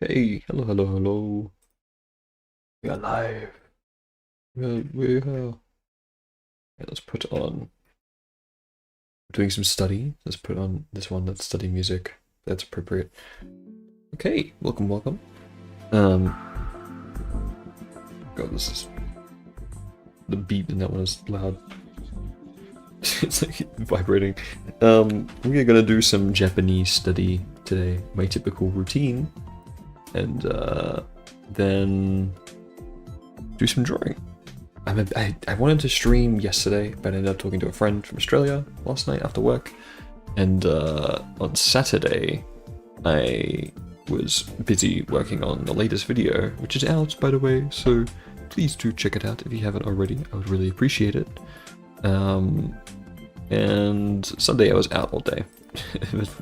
Hey, hello, hello, hello. We are live. We're here. Yeah, let's put on. We're doing some study. Let's put on this one. Let's study music. That's appropriate. Okay, welcome, welcome. Um, God, this is the beat in that one is loud. It's like vibrating. We're gonna do some Japanese study today. My typical routine, and then do some drawing. I wanted to stream yesterday, but I ended up talking to a friend from Australia last night after work. And on Saturday, I was busy working on the latest video, which is out, by the way, so please do check it out if you haven't already. I would really appreciate it. And Sunday I was out all day.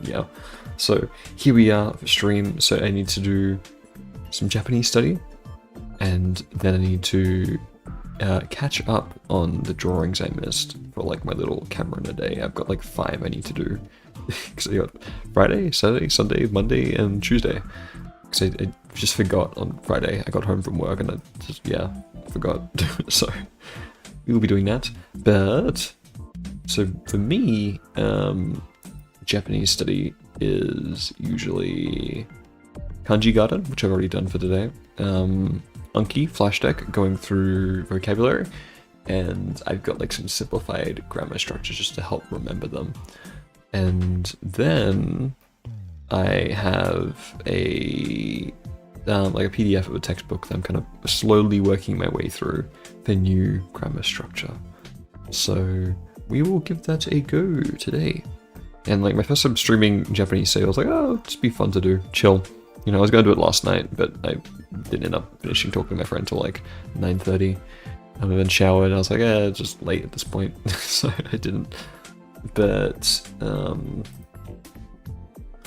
Yeah, so here we are for stream. So I need to do some Japanese study, and then I need to catch up on the drawings I missed for like my little Cameronhanashi. I've got like 5 I need to do because I got Friday, Saturday, Sunday, Monday, and Tuesday. Because I just forgot on Friday. I got home from work and I just forgot. So we will be doing that. But so for me, Japanese study is usually Kanji Garden, which I've already done for today. Anki, flash deck, going through vocabulary, and I've got like some simplified grammar structures just to help remember them. And then I have a like a PDF of a textbook that I'm kind of slowly working my way through the new grammar structure. So we will give that a go today. And like my first time streaming Japanese study, I was like, oh, it'll just be fun to do, chill. You know, I was going to do it last night, but I didn't end up finishing talking to my friend till like 9:30. And I then showered, I was like, it's just late at this point, so I didn't. But,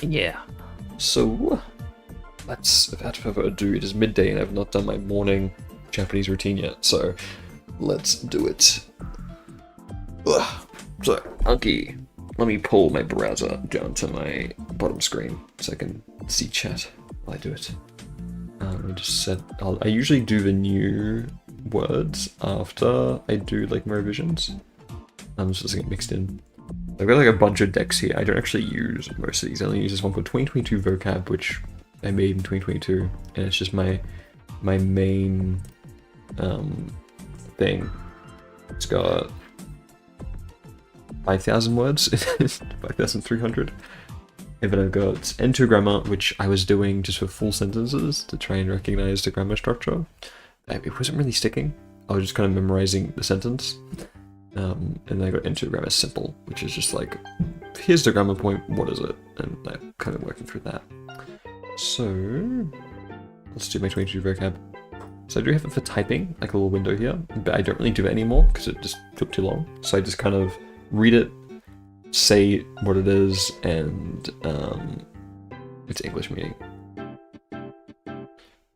yeah. So, without further ado, it is midday and I've not done my morning Japanese routine yet, so let's do it. Ugh. So, Anki, let me pull my browser down to my bottom screen so I can see chat while I do it. Let me just set. I usually do the new words after I do like my revisions. I'm just get mixed in. I've got like a bunch of decks here. I don't actually use most of these. I only use this one called 2022 vocab, which I made in 2022, and it's just my main thing. It's got 5,000 words, 5,300. And then I've got N2 grammar, which I was doing just for full sentences to try and recognize the grammar structure. It wasn't really sticking. I was just kind of memorizing the sentence. And then I got N2 grammar simple, which is just like, here's the grammar point, what is it? And I'm kind of working through that. So, let's do my 22 vocab. So I do have it for typing, like a little window here, but I don't really do it anymore because it just took too long. So I just kind of read it, say what it is, and its English meaning.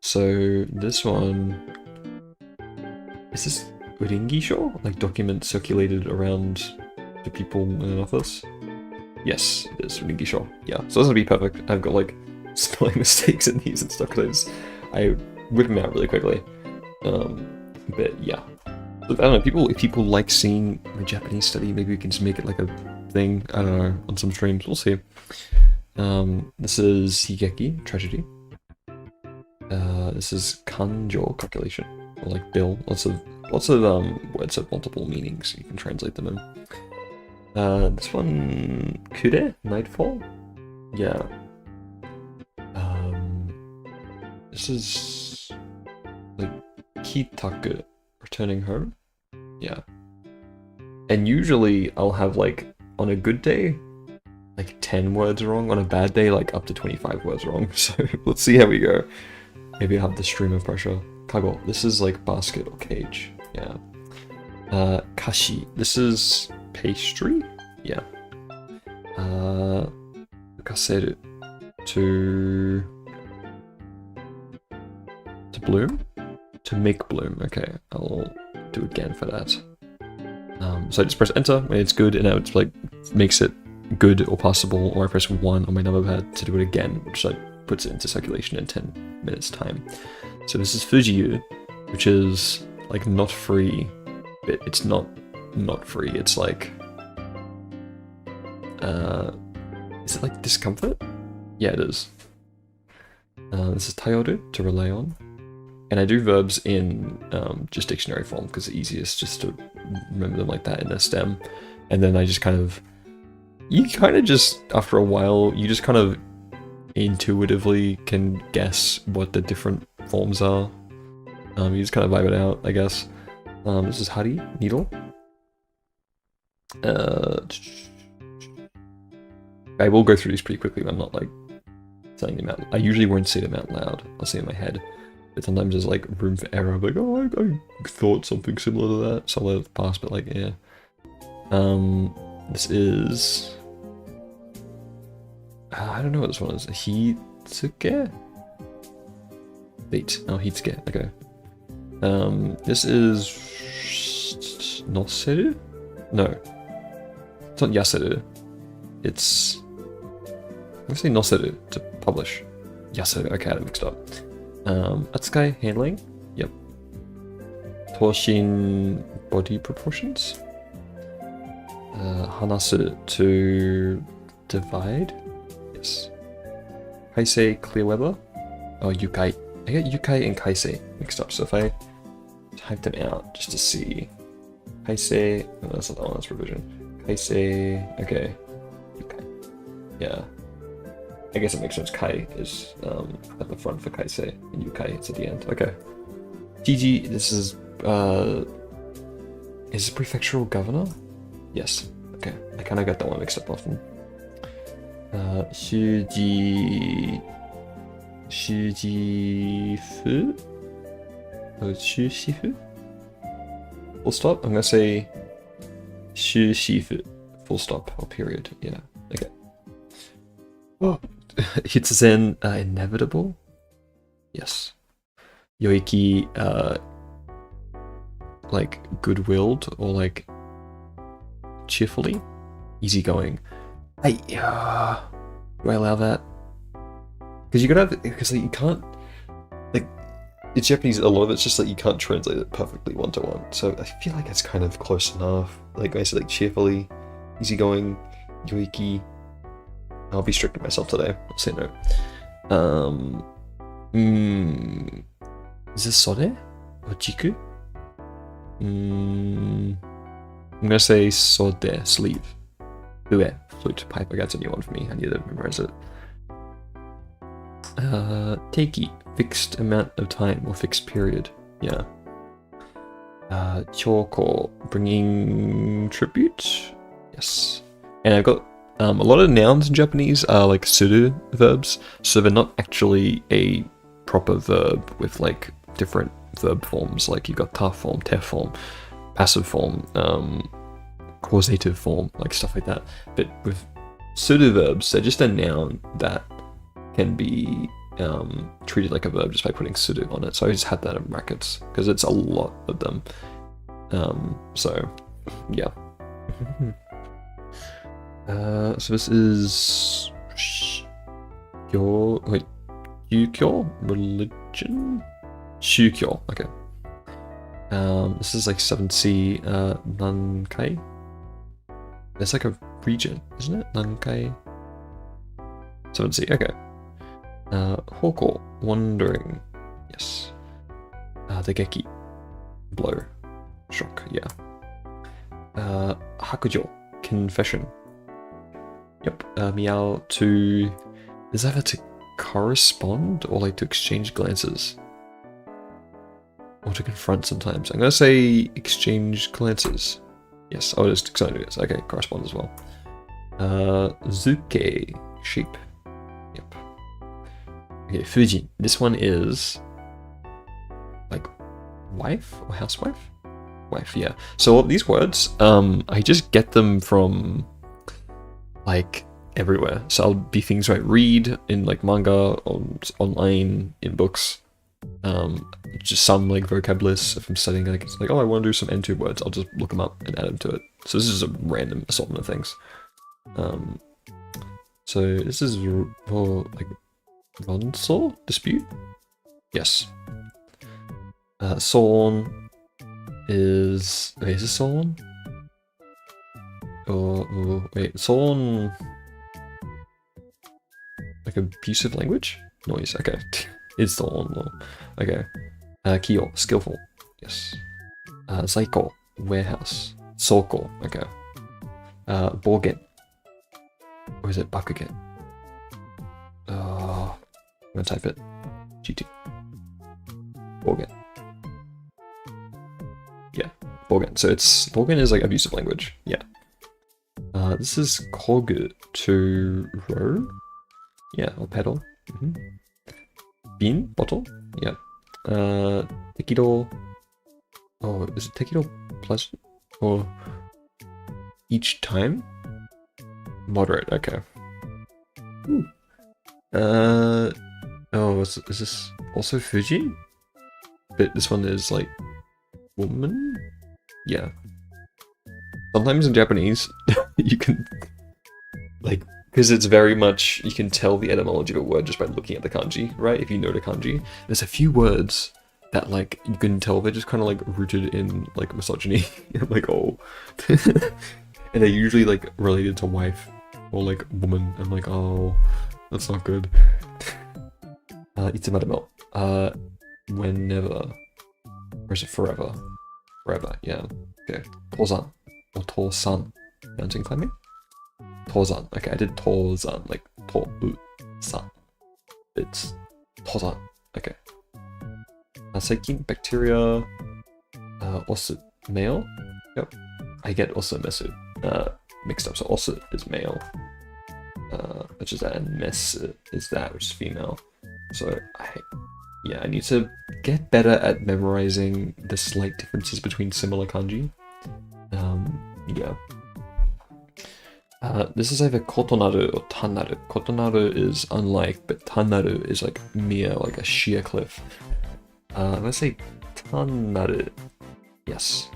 So this one, is this Uringisho? Like document circulated around the people in an office? Yes, it is Uringisho. Yeah, so this would be perfect. I've got like spelling mistakes in these and stuff because I whip them out really quickly. But yeah. I don't know, if people like seeing my Japanese study, maybe we can just make it like a thing, I don't know, on some streams, we'll see. This is Higeki, tragedy. This is Kanjo, calculation, or like bill. Lots of words have multiple meanings, you can translate them in. This one, Kure, nightfall? Yeah. This is like Kitaku, returning home. Yeah. And usually I'll have like, on a good day, like 10 words wrong. On a bad day, like up to 25 words wrong. So let's see how we go. Maybe I'll have the stream of pressure. Kago, this is like basket or cage. Yeah. Kashi, this is pastry? Yeah. Kaseru, to bloom? To make bloom. Okay, I'll do again for that. So I just press enter when it's good, and now it's like makes it good or possible, or I press 1 on my number pad to do it again, which I puts it into circulation in 10 minutes time. So this is Fujiyu, which is like not free, but it's not free. It's like, is it like discomfort? Yeah, it is. This is tayoru, to rely on. And I do verbs in just dictionary form because it's easiest just to remember them like that in a stem. And then I just you kind of just, after a while, you just kind of intuitively can guess what the different forms are. You just kind of vibe it out, I guess. This is hari, needle. I will go through these pretty quickly, but I'm not like saying them out. I usually won't say them out loud. I'll say in my head. But sometimes there's like room for error. I'm like, oh, I thought something similar to that, so I'll let it pass, but like, yeah. This is... I don't know what this one is. Hitsuke? Wait, oh, Hitsuke, okay. This is... Noseru? No. It's not Yaseru. It's... I'm gonna say Noseru, to publish. Yaseru, okay, I had it mixed up. Atsukai, handling? Yep. Toshin, body proportions? Hanasu, to divide? Yes. Kaisei, clear weather? Oh, yukai. I get yukai and kaisei mixed up, so if I type them out just to see. Kaisei, oh, that's not the one, that's revision. Kaisei, okay. Yukai. Yeah. I guess it makes sense. Kai is at the front for kaisei, and yukai is at the end. Okay. Jiji, this is it prefectural governor? Yes. Okay. I kind of got that one mixed up often. Shujifu? Oh, Shushifu? Full stop? I'm gonna say Shushifu. Full stop, or period. Yeah. Okay. Oh. Hitsuzen, inevitable? Yes. Yoiki, like good-willed, or like cheerfully? Easygoing. Do I allow that? Because you gotta have, because like, you can't, like, in Japanese, a lot of it's just like you can't translate it perfectly one-to-one, so I feel like it's kind of close enough. Like I said, like cheerfully, easygoing, yoiki. I'll be strict with myself today. I'll say no. Is this sode or jiku? I'm gonna say sode, sleeve. Ue, flute, pipe. I got a new one for me. I need to memorize it. Teiki, fixed amount of time or fixed period. Yeah. Choko, bringing tribute. Yes. And I've got a lot of nouns in Japanese are like suru verbs, so they're not actually a proper verb with like different verb forms. Like you've got ta form, te form, passive form, causative form, like stuff like that. But with suru verbs, they're just a noun that can be treated like a verb just by putting suru on it. So I just had that in brackets because it's a lot of them. So yeah. So this is Yukyo? Religion? Shukyo, okay. This is like 7C, Nankai? It's like a region, isn't it? Nankai? 7C, okay. Hoko, wandering, yes. The Geki, blow, shock, yeah. Hakujo, confession. Yep, meow, to... Is that to correspond or like to exchange glances? Or to confront sometimes. I'm gonna say exchange glances. Yes, oh, it's excited. Yes, okay, correspond as well. Zuke, sheep. Yep. Okay, Fujin. This one is like wife or housewife? Wife, yeah. So these words, I just get them from like everywhere. So I'll be things I read in like manga, online, in books. Just some like vocab lists. If I'm studying, like it's like, oh, I want to do some N2 words, I'll just look them up and add them to it. So this is a random assortment of things. So this is for like Ronso? Dispute? Yes. Solon is... Wait, is this Solon? Wait, Solon... Like abusive language? Noise, okay. It's Solon, no. Okay. Kyo, skillful. Yes. Zaiko, warehouse. Soko, okay. Bogen. Or is it Bakugen? I'm gonna type it. GT. Bogen. Yeah, Bogen. So it's Bogen is like abusive language. Yeah. This is Kogu to row. Yeah, or pedal. Bean bottle. Yeah. Tekido. Oh, is it Tekido pleasant or each time? Moderate. Okay. Ooh. Oh, is this also Fuji? But this one is like woman? Yeah. Sometimes in Japanese, you can, like, because it's very much, you can tell the etymology of a word just by looking at the kanji, right? If you know the kanji. There's a few words that, like, you can tell they're just kind of, like, rooted in, like, misogyny. I'm like, oh. And they're usually, like, related to wife or, like, woman. I'm like, oh, that's not good. Itsumademo. Whenever. Or is it forever? Forever, yeah. Okay. Tozan. Or Tosan. Mountain climbing? Tozan. Okay, I did Tozan, like To-u-san. It's Tozan. Okay. Seikin, bacteria. Osu, male? Yep. I get osu, mesu mixed up. So osu is male. Which is that, and mesu is that, which is female. So I need to get better at memorizing the slight differences between similar kanji. Yeah. This is either kotonaru or tanaru. Kotonaru is unlike, but tanaru is like mere, like a sheer cliff. I'm gonna say tanaru. Yes.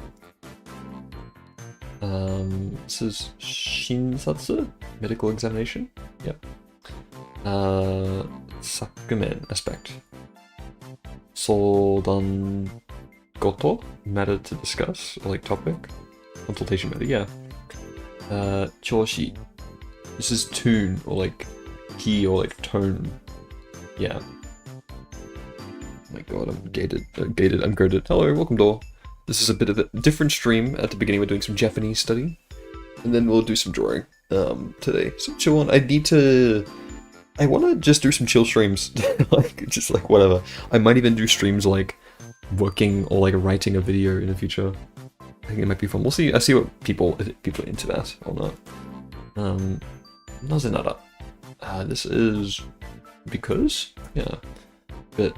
This is shinsatsu, medical examination. Yep. Sakumen, aspect. Sodan goto, matter to discuss, or like topic. Consultation matter, yeah. Choshi. This is tune, or like key, or like tone. Yeah. Oh my god, I'm gated, I'm graded. Hello, welcome door. This is a bit of a different stream. At the beginning we're doing some Japanese study. And then we'll do some drawing today. So chill on. I want to just do some chill streams. Like, just like whatever. I might even do streams like working or like writing a video in the future. I think it might be fun. We'll see. I see what people are into that or not. Nazenara. This is because, yeah. But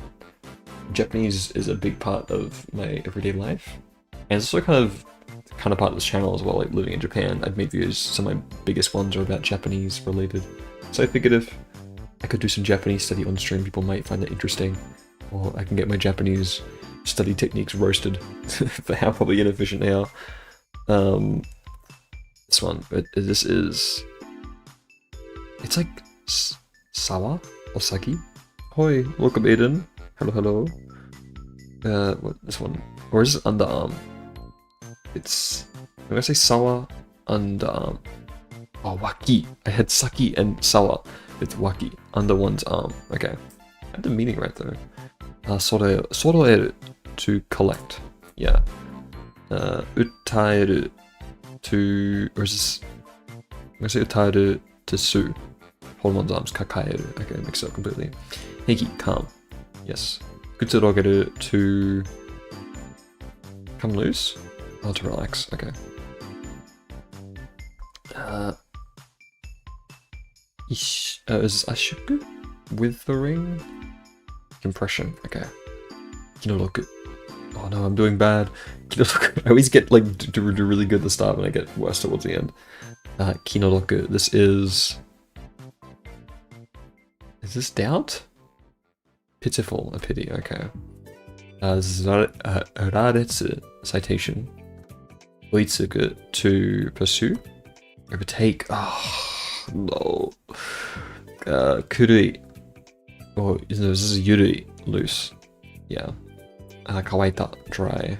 Japanese is a big part of my everyday life. And it's also kind of part of this channel as well, like living in Japan. I've made videos, some of my biggest ones are about Japanese related. So I figured if I could do some Japanese study on stream, people might find it interesting. Or I can get my Japanese study techniques roasted for how probably inefficient they are. This one, but this is... It's like Sawa or Saki. Hoi, welcome Aiden. Hello. What, this one? Or is it underarm? It's... I'm gonna say Sawa, underarm. Oh, Waki. I had Saki and Sawa. It's Waki, under one's arm. Okay. I had the meaning right though. Soroeru, to collect. Yeah. Utaeru, to... Or is this... I'm gonna say utaeru, to sue. Hold one's arms, kakaeru. Okay, mix it up completely. Heiki, calm. Yes. Kutsurogeru, to... come loose? Oh, to relax. Okay. Is this ashuku? Withering? Compression. Okay. Kinoroku. Oh no, I'm doing bad. Kinoroku. I always get like do really good at the start and I get worse towards the end. Kinoroku. This is... Is this doubt? Pitiful. A pity. Okay. This is Raretsu. Citation. Oitsuku, to pursue. Overtake. Oh, no. Kurui. or this is yuri, loose. Yeah. Kawaita, dry.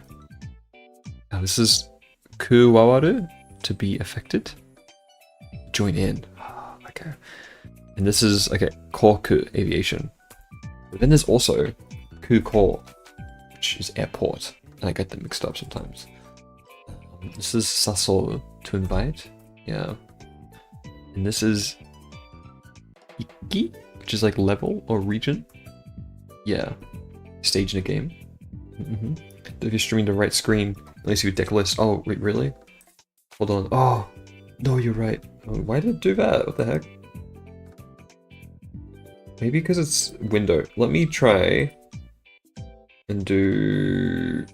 This is kuwawaru, to be affected. Join in. Okay. And this is, okay, koku, aviation. But then there's also kuko, which is airport. And I get them mixed up sometimes. This is saso, to invite. Yeah. And this is iki, which is like level or region. Yeah. Stage in a game. If you're streaming the right screen, at least you deck list. Oh, wait, really? Hold on. Oh, no, you're right. Oh, why did it do that? What the heck? Maybe because it's window. Let me try and do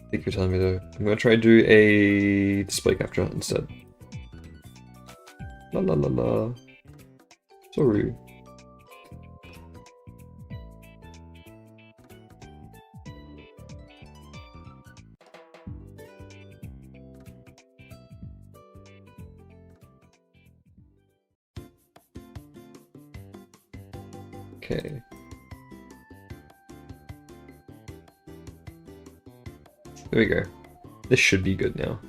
I think you're telling me though. I'm gonna try to do a display capture instead. La la la la. Sorry. Okay. There we go. This should be good now.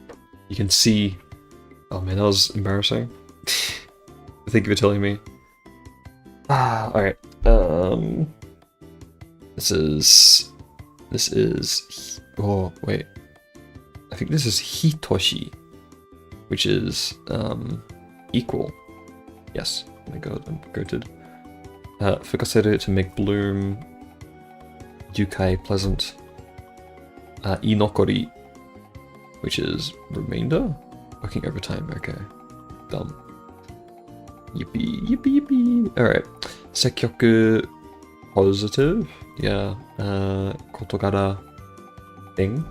You can see... Oh man, that was embarrassing. Thank you for telling me. Alright. This is... Oh, wait. I think this is Hitoshi, which is, equal. Yes. Oh my god, I'm goated. Fukaseru, to make bloom. Yukai, pleasant. Inokori, which is remainder? Working overtime, okay. Dumb. Yippee, yippee, yippee. Alright. Sekyoku, positive. Yeah. Kotogara, thing.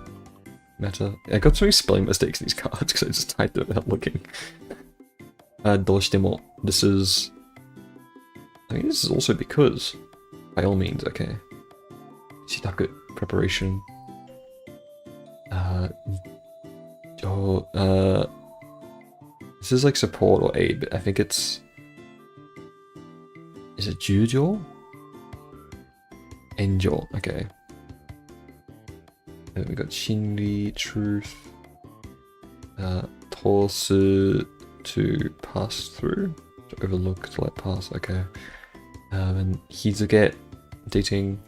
Meta. I got so many spelling mistakes in these cards because I just typed it without looking. Doshitemo. This is... I think this is also because. By all means, okay. Shitaku, preparation. This is like support or aid, but I think it's... Is it Jujo? Angel, okay. Then we got Shinri, truth. Tosu, to pass through. To overlook, to let pass, okay. And Hizuge, dating.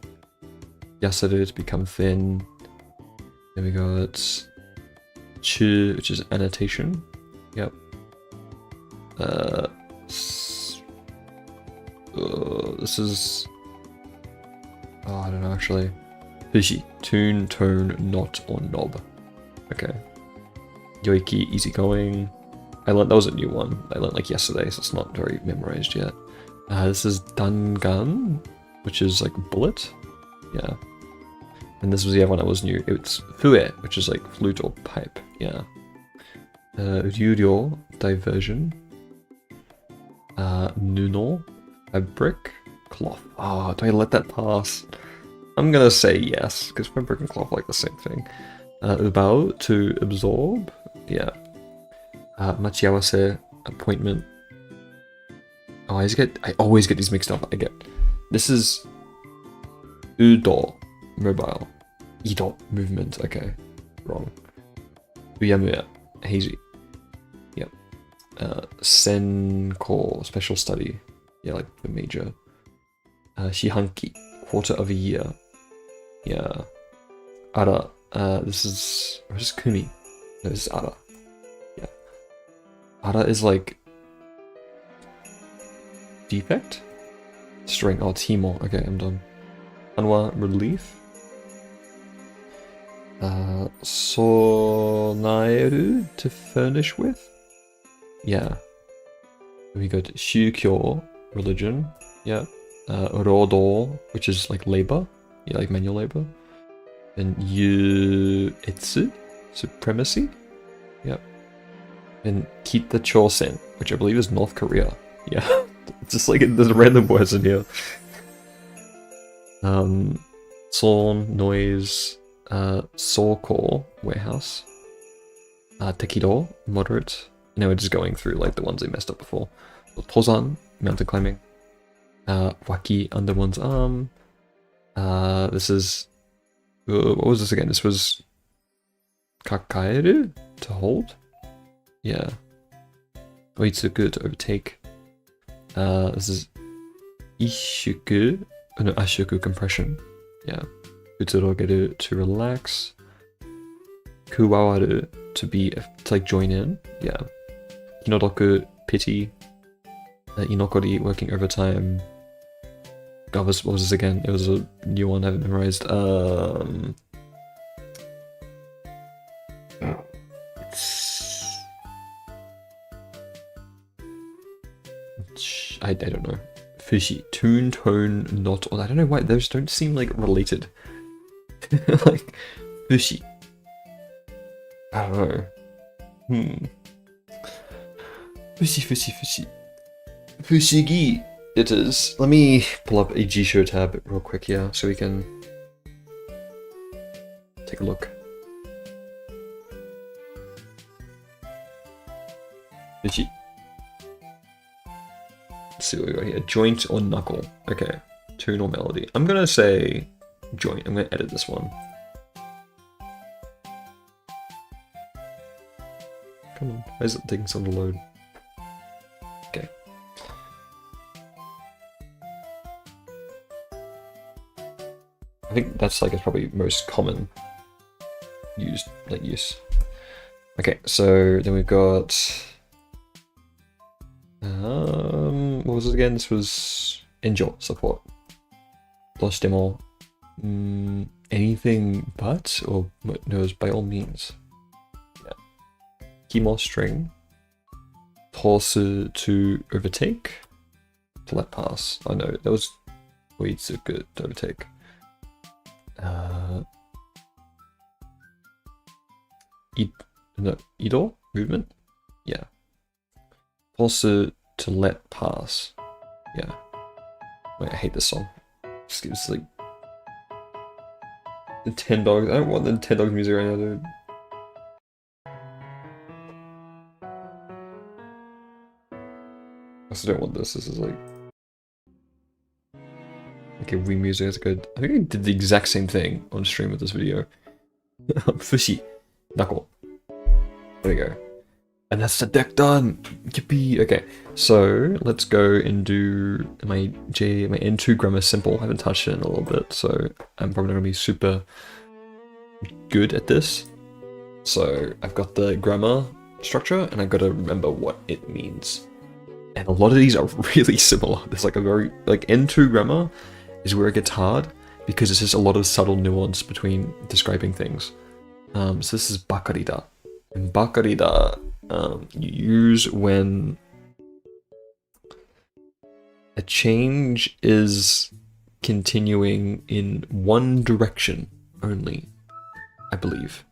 Yasaru, to become thin. Then we got Chu, which is annotation. Yep. This is... Oh, I don't know actually. Fushi, tune, tone, knot, or knob. Okay. Yoiki, easygoing. I learned that was a new one. I learned like yesterday, so it's not very memorized yet. This is Dangan, which is like bullet. Yeah. And this was the other one that was new. It's Fue, which is like flute or pipe. Yeah. Ryuryo, diversion. Nuno, fabric, cloth. Oh, do I let that pass? I'm gonna say yes, because fabric and cloth are like the same thing. Ubao, to absorb. Yeah. Machiawase, appointment. Oh, I always get these mixed up. This is Udo, mobile. Ido, movement. Okay, wrong. Uyamuya, hazy. Yep. Senko, special study. Yeah, like the major. Shihanki, quarter of a year. Yeah. Ara, this is Kumi. No, this is Ara. Yeah. Ara is like defect? String. Oh, Timo. Okay, I'm done. Anwa, relief. Sonaeru, to furnish with. Yeah. We got Shukyo, religion. Yeah. Rodo, which is like labor. Yeah, like manual labor. And Yuetsu, supremacy. Yep. And Kita Chosen, which I believe is North Korea. Yeah. It's just like there's random words in here. Son, noise. Soko, warehouse. Tekido, moderate. Now we're just going through like the ones they messed up before. Tozan, mountain climbing. Waki, under one's arm. This is... what was this again? This was... Kakaeru? To hold? Yeah. Oitsuku to overtake. This is... Ishuku? Oh, no, Ashuku compression. Yeah. Utsurogeru to relax. Kuwawaru to be... to like join in. Yeah. Hinodoku, pity. Inokori, working overtime. God, what was this again? It was a new one I haven't memorized. I don't know. Fushi. Tune, tone, not... I don't know why. Those don't seem like related. Like, fushi. I don't know. Fushi. Fushigi. It is. Let me pull up a G-Show tab real quick here so we can take a look. Fushi. Let's see what we got here. Joint or knuckle. Okay. Tune or melody. I'm gonna say joint. I'm gonna edit this one. Come on. Why is it taking so long to load? Okay. I think that's like it's probably most common used use. Okay, so then we've got what was it again? This was Angel support. Plus demo. Anything but or no, by all means. Yeah. Kimo string. Tosu to overtake. To let pass. I know that was Oitsuku to overtake. Ido? Movement? Yeah. Also to let pass. Yeah. Wait, I hate this song. Just gives like the 10 dogs. I don't want the 10 dogs music right now, dude. I also don't want this. This is like okay, Wii music is good. I think I did the exact same thing on stream with this video. Fushi. Knuckle. There we go. And that's the deck done! Yippee! Okay, so let's go and do my N2 grammar simple. I haven't touched it in a little bit, so I'm probably not gonna be super good at this. So I've got the grammar structure, and I've got to remember what it means. And a lot of these are really similar. There's like a very, like N2 grammar is where it gets hard, because it's just a lot of subtle nuance between describing things. So this is bakarida. And bakarida, you use when a change is continuing in one direction only, I believe.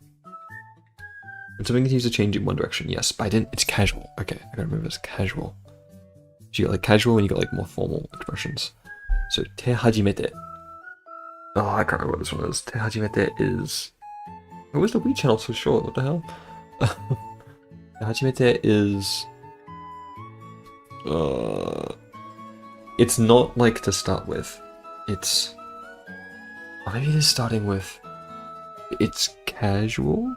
And something continues to change in one direction, yes, but it's casual. Okay, I gotta remember it's casual. So you got like casual and you got like more formal expressions. So te hajimete. Oh, I can't remember what this one is. Te hajimete is... Why was the Wii channel so short? What the hell? Hajimete is... it's not like to start with. It's... Oh, maybe it is starting with... It's casual?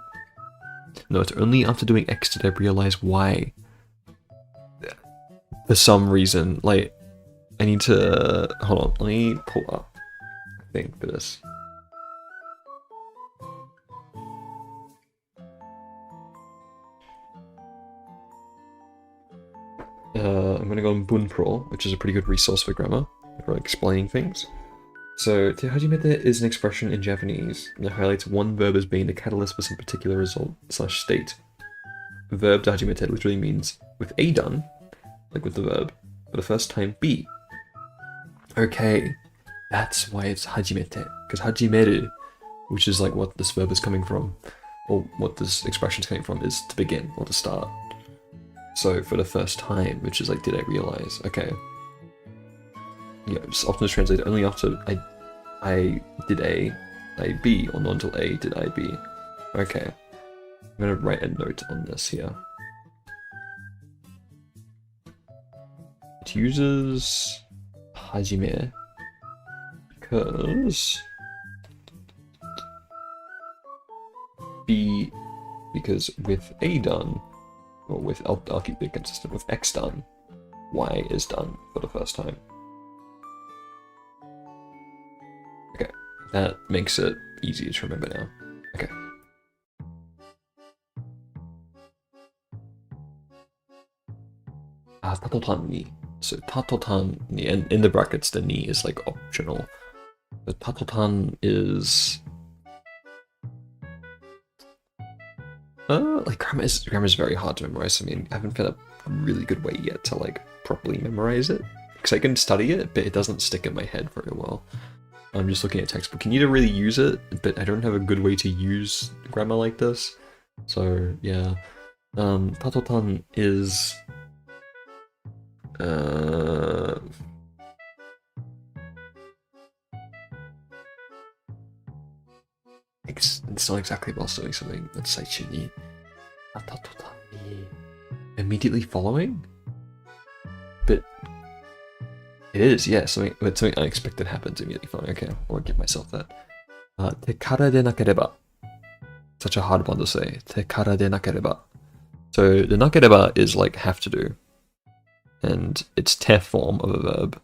No, it's only after doing X did I realize why. For some reason, like... I need to... Hold on, let me pull up a thing for this. I'm gonna go on Bunpro, which is a pretty good resource for grammar, for explaining things. So, te hajimete is an expression in Japanese that highlights one verb as being the catalyst for some particular result / state. Verb te hajimete literally means with A done, like with the verb, for the first time be. Okay, that's why it's hajimete, because hajimeru, which is like what this verb is coming from, or what this expression is coming from, is to begin, or to start. So for the first time, which is like, did I realize? Okay. Yeah, it's often translated only after I did A, I B, or not until A did I B. Okay. I'm gonna write a note on this here. it uses hajime because with A done, or with I'll keep it consistent with X done, Y is done for the first time. Okay, that makes it easier to remember now. Okay. Tatotan ni. So tatotan ni, and in the brackets the ni is like optional. But tatotan is like grammar is very hard to memorize. I mean, I haven't found a really good way yet to like properly memorize it, because I can study it, but it doesn't stick in my head very well. I'm just looking at textbook. You need to really use it, but I don't have a good way to use grammar like this. So yeah, tatotan is it's not exactly whilst doing something. Let's say chini. Immediately following? But it is, yeah, something unexpected happens immediately following. Okay, I won't give myself that. Te kara de nakereba. Such a hard one to say. Te kara de nakereba. So the nakereba is like have to do. And it's te form of a verb.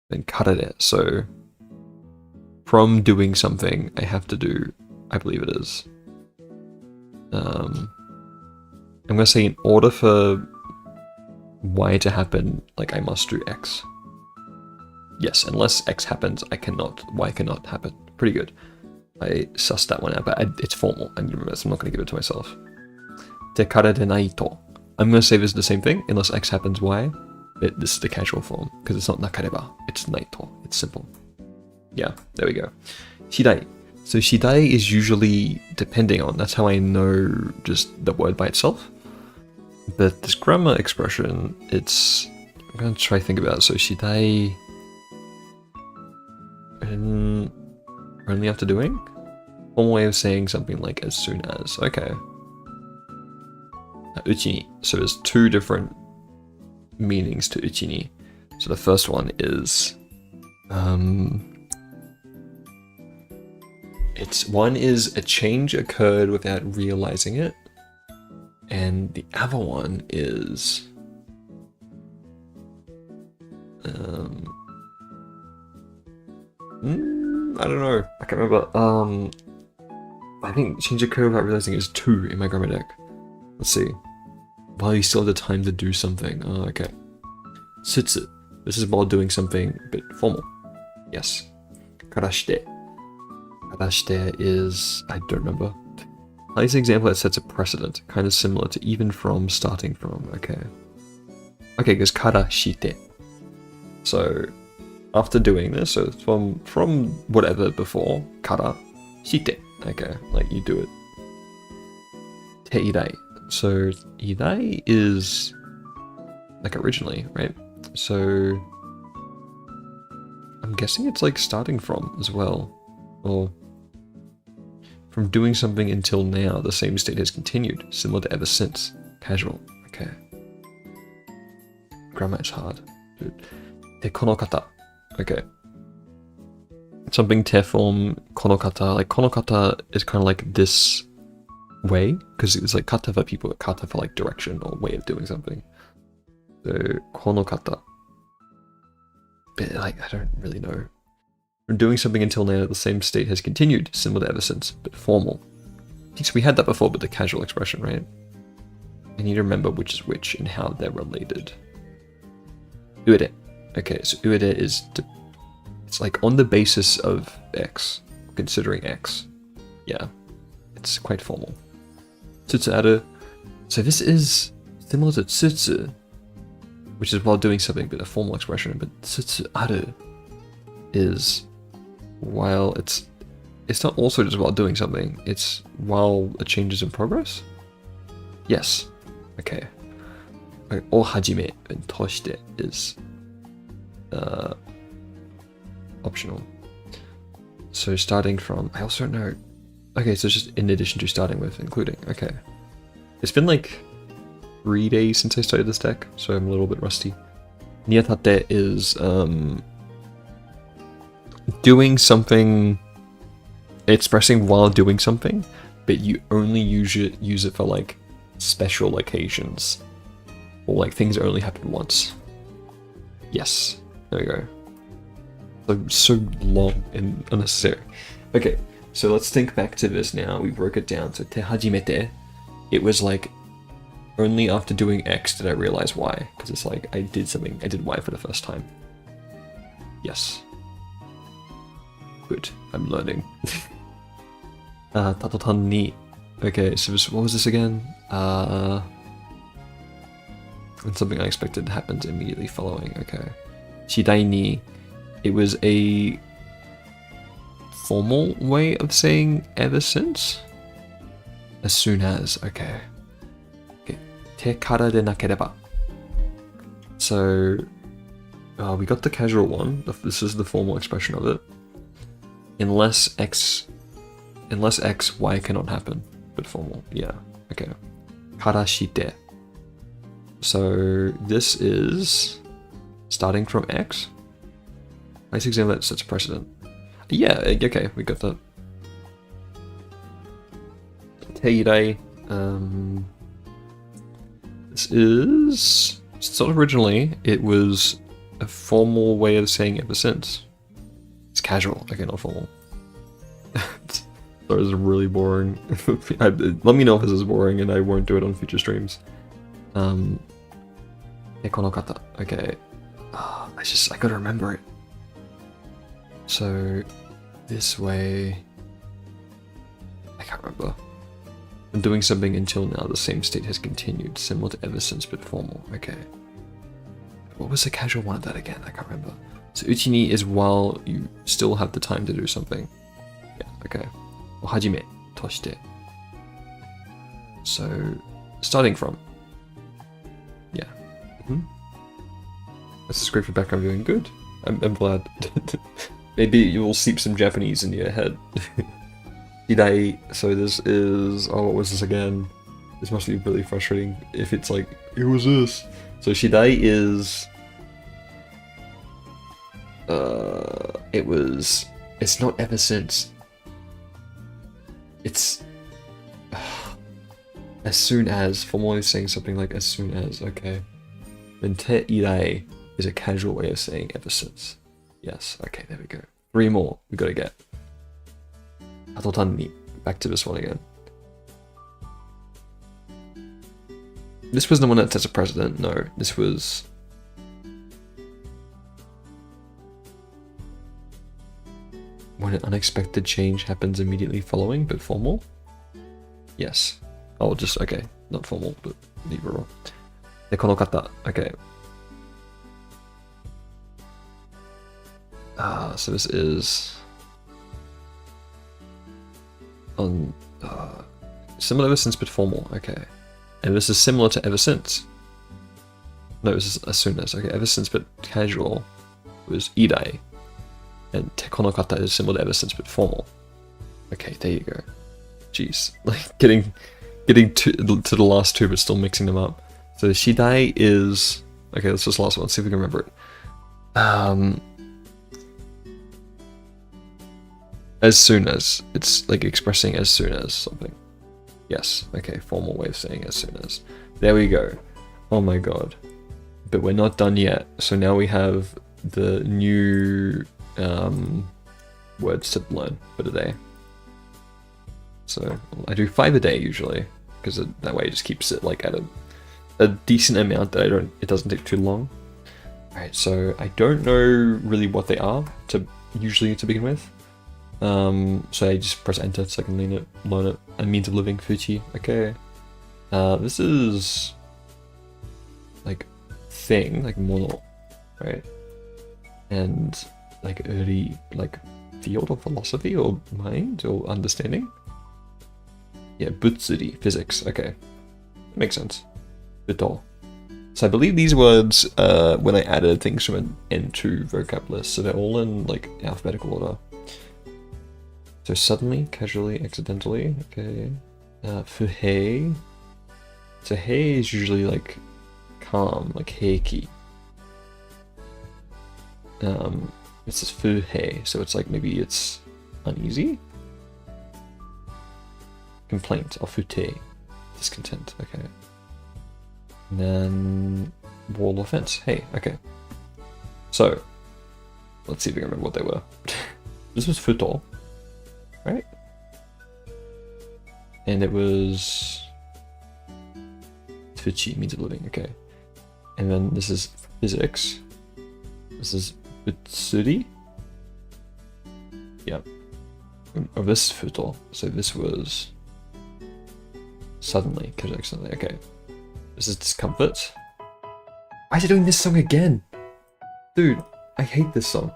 Then kara de. So from doing something, I have to do, I believe it is. I'm gonna say in order for Y to happen, like I must do X. Yes, unless X happens, Y cannot happen. Pretty good. I sussed that one out, but it's formal. I need to remember this. I'm not gonna give it to myself. Te kara de naito. I'm gonna say this is the same thing, unless X happens, Y. This is the casual form, because it's not nakareba, it's naito. It's simple. Yeah, there we go. Shidai. So shidai is usually depending on, that's how I know just the word by itself. But this grammar expression, I'm going to try to think about it. So shidai, only after doing? One way of saying something like as soon as, okay. Uchi ni. So there's two different meanings to uchi ni. So the first one is, one is a change occurred without realizing it, and the other one is I don't know. I can't remember. I think change occurred without realizing is 2 in my grammar deck. Let's see. While you still have the time to do something. Oh, okay. Sutsu. This is while doing something a bit formal. Yes. Karashite. Karashite is, I don't remember. Nice example that sets a precedent, kind of similar to even from, starting from. Okay. Okay, because karashite. So after doing this, so from whatever before, kara shite. Okay, like you do it. Te irai. So irai is like originally, right? So I'm guessing it's like starting from as well. Or from doing something until now, the same state has continued, similar to ever since. Casual. Okay. Grammar is hard. Dude. Te konokata. Okay. Something te form konokata. Like konokata is kind of like this way, because it was like kata for people, but kata for like direction or way of doing something. So konokata. But like I don't really know. From doing something until now, the same state has continued, similar to ever since, but formal. So we had that before, but the casual expression, right? I need to remember which is which and how they're related. Uede. Okay, so uede is it's like on the basis of X, considering X. Yeah, it's quite formal. Tsutsu aru. So this is similar to tsutsu, which is while doing something, but a formal expression. But tsutsu aru is while it's not also just while doing something, it's while a change is in progress? Yes. Okay. O hajime and toshite is optional. So starting from, I also don't know. Okay, so it's just in addition to starting with, including. Okay. It's been like 3 days since I started this deck, so I'm a little bit rusty. Niatate is doing something, expressing while doing something, but you only use it for like special occasions, or like things that only happen once. Yes, there we go. So long and unnecessary. Okay, so let's think back to this now. We broke it down. So te hajimete, it was like only after doing X did I realize Y, because it's like I did Y for the first time. Yes. Good, I'm learning. Tatotan ni. Okay, so what was this again? And something unexpected happened immediately following. Okay. Shidai ni. It was a formal way of saying ever since? As soon as, okay. Okay. Te kara de nakereba. So, we got the casual one. This is the formal expression of it. Unless X, Y cannot happen. But formal, yeah. Okay. Kara shite. So this is starting from X. Nice example that sets a precedent. Yeah, okay, we got that. Teirei. This is sort of originally it was a formal way of saying ever since. It's casual, okay, not formal. That was really boring. Let me know if this is boring and I won't do it on future streams. Konokata. Okay. I gotta remember it. So, this way... I can't remember. I'm doing something until now, the same state has continued, similar to ever since but formal. Okay. What was the casual one of that again? I can't remember. So, uchi ni is while you still have the time to do something. Yeah, okay. Hajime toshite. So, starting from. Yeah. That's a great for background viewing. Good. I'm glad. Maybe you will seep some Japanese in your head. Hidai. So this is... Oh, what was this again? This must be really frustrating if it's like, it was this. So Shidai is... It's not ever since. It's... as soon as. Formally saying something like as soon as. Okay. Then te irai is a casual way of saying ever since. Yes, okay, there we go. 3 more we gotta get. Hatotan ni. Back to this one again. This was the one that sets a precedent. No, this was... when an unexpected change happens immediately following, but formal? Yes. Oh, just, okay, not formal, but neither wrong. De konokata, okay. So this is... on... similar ever since, but formal, okay. And this is similar to ever since. No, this is as soon as, okay. Ever since, but casual was idai. And te konokata is similar to ever since, but formal. Okay, there you go. Jeez, like getting to the last 2, but still mixing them up. So shidai is... okay, let's just last one, see if we can remember it. As soon as. It's like expressing as soon as something. Yes, okay, formal way of saying as soon as. There we go. Oh my god. But we're not done yet. So now we have the new words to learn for today. So I do 5 a day usually, because that way it just keeps it like at a decent amount that it doesn't take too long. Alright, so I don't know really what they are usually to begin with. So I just press enter so I can learn it. A means of living, fuchi. Okay. This is like thing, like mono, right? And like early like field of philosophy or mind or understanding. Yeah, butsuri, physics. Okay, makes sense. Buto. So I believe these words when I added things from an N2 vocab list, so they're all in like alphabetical order. So suddenly, casually, accidentally. Okay. Fuhei. So hei is usually like calm, like heiki. it says fuhei, so it's like maybe it's uneasy? Complaint, or fute, discontent, okay. And then wall or fence, hey, okay. So, let's see if we can remember what they were. This was futo, right? And it was fuchi, means of living, okay. And then this is physics. This is butsuri. Yep. Oh, this is futo, so this was suddenly, accidentally, okay. This is discomfort. Why is it doing this song again? Dude, I hate this song.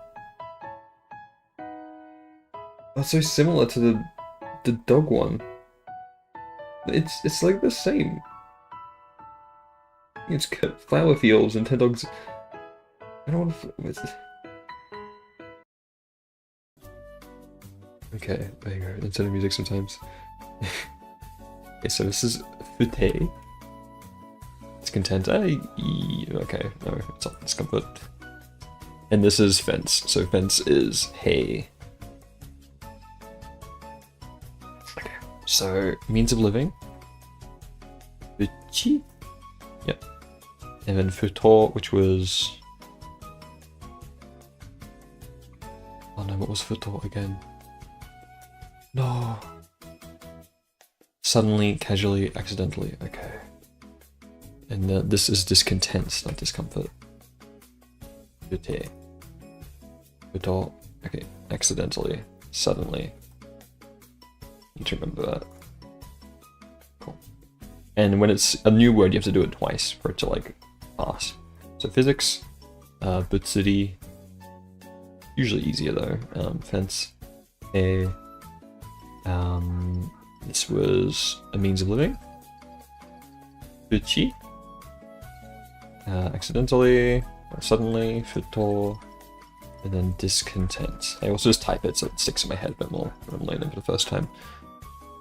That's so similar to the dog one. It's like the same. It's flower fields and 10 dogs. I don't want to. What's this? Okay, there you go. Instead of music sometimes. Okay, so this is fute. Discontent. Okay, no, it's not discomfort. And this is fence. So fence is hey. Okay, so means of living. Fuchi. Yep. And then futo, which was. Oh no, what was futo again? No. Suddenly, casually, accidentally. Okay. And this is discontent, not discomfort. Fute. Futo. Okay. Accidentally. Suddenly. Need to remember that. Cool. And when it's a new word, you have to do it twice for it to like pass. So physics, butsuri. Usually easier though. Fence. This was a means of living. Fuchi. Accidentally, suddenly, futo, and then discontent. I also just type it so it sticks in my head a bit more when I'm learning for the first time.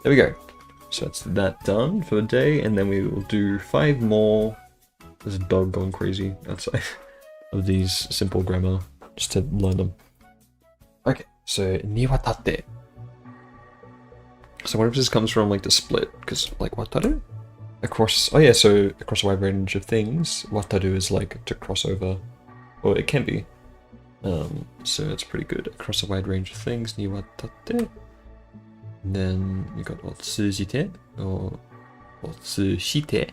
There we go. So that's that done for the day, and then we will do 5 more. There's a dog going crazy outside of these simple grammar, just to learn them. Okay, so niwatate. So I wonder if this comes from like the split, because like wataru? Across, oh yeah, so across a wide range of things, wataru is like to cross over, or it can be. So it's pretty good. Across a wide range of things, niwatate. And then you got otsujite, or otsushite.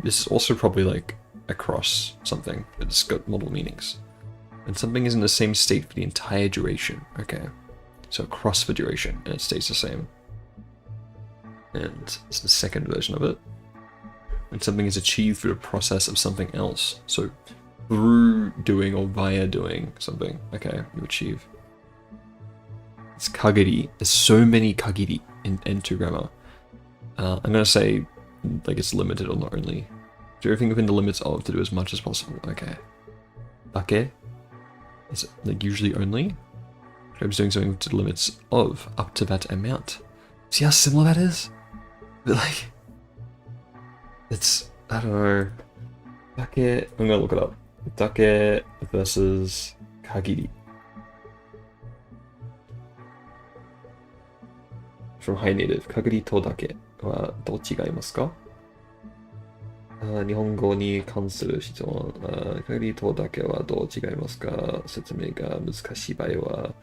This is also probably like across something. It's got multiple meanings. And something is in the same state for the entire duration. Okay. So across the duration, and it stays the same. And it's the second version of it. When something is achieved through the process of something else. So through doing or via doing something. Okay, you achieve. It's kagiri. There's so many kagiri in N2 grammar. I'm gonna say like it's limited or not only. Do everything within the limits of to do as much as possible. Okay. Dake is like usually only. I was doing something to the limits of up to that amount. See how similar that is? But like, it's, I don't know. Dake, I'm gonna look it up. Dake versus kagiri. From High Native, 限りとだけはどう違いますか？日本語に関する質問。限りとだけはどう違いますか？説明が難しい場合は、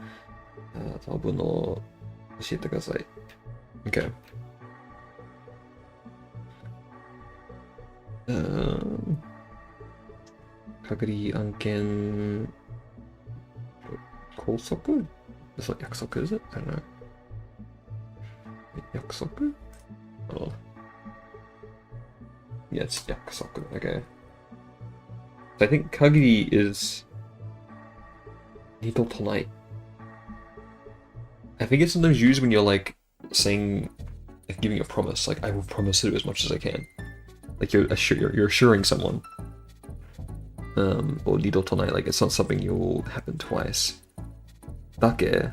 当分の教えてください。Okay. Kagiri Anken Kosoku? That's not Yakusoku, is it? I don't know. Yakusoku? Oh. Yeah, it's Yakusoku, okay. So I think Kagiri is Nito Tonai. I think it's sometimes used when you're like saying, like giving a promise, like I will promise to do as much as I can. Like you're assuring someone. Or Nito Tonai, like it's not something you'll happen twice. Dake,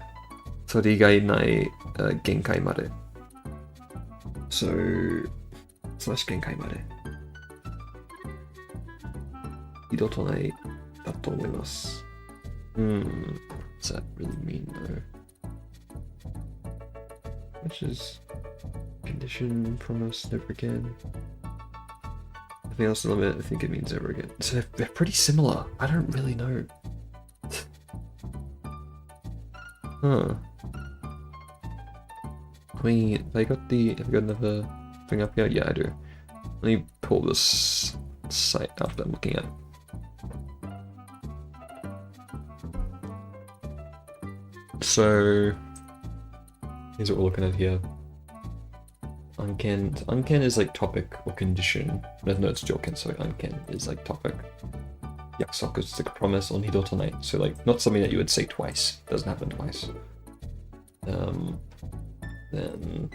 それ以外ない限界まで. So, slash 限界まで. 二度とないだと思います. What does that really mean though? Which is condition, promise, never again. Nothing else to limit, I think it means never again. So they're pretty similar. I don't really know. Huh. I mean, have I got another thing up here? Yeah, I do. Let me pull this site up that I'm looking at. So here's what we're looking at here. Unken is like topic or condition. No, it's joken, so unken is like topic. Yaksok is like a promise on hido tonight. So like not something that you would say twice. Doesn't happen twice. Then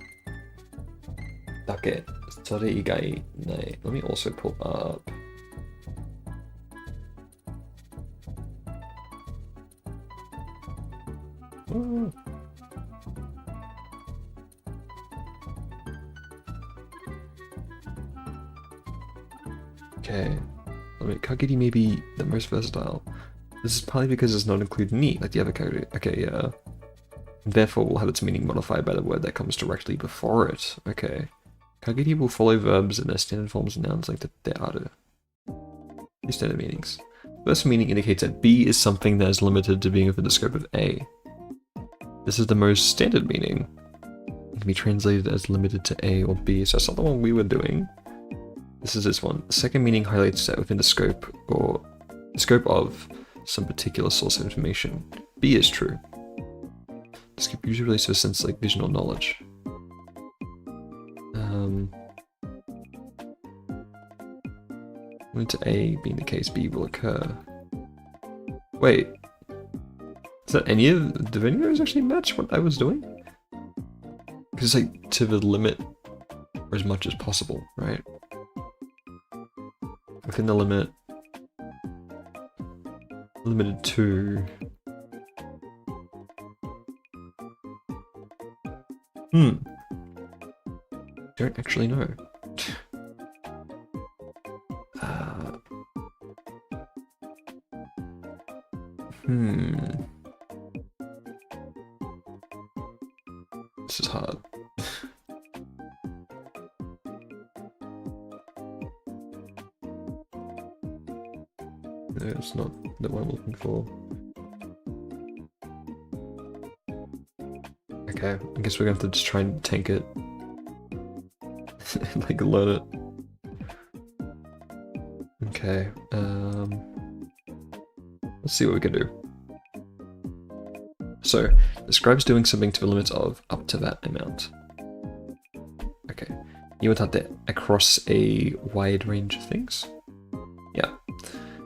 dake. Sore igai nai. Let me also pull up. Oh. Okay, Kagiri may be the most versatile. This is partly because it's not included ni, like the other Kagiri. Okay, yeah. Therefore, will have its meaning modified by the word that comes directly before it. Okay. Kagiri will follow verbs in their standard forms and nouns like the te aru. These standard meanings. First meaning indicates that B is something that is limited to being within the scope of A. This is the most standard meaning. It can be translated as limited to A or B, so that's not the one we were doing. This is this one. The second meaning highlights that within the scope or the scope of some particular source of information. B is true. The scope usually relates to a sense like vision or knowledge. When to A being the case, B will occur. Wait. Is that any of the videos actually match what I was doing? Because it's like to the limit or as much as possible, right? Within the limit, limited to. Don't actually know. This is hard. No, it's not the one I'm looking for. Okay, I guess we're gonna have to just try and tank it. Like, learn it. Okay, let's see what we can do. So, describes doing something to the limit of up to that amount. Okay, iwatate, across a wide range of things. Yeah.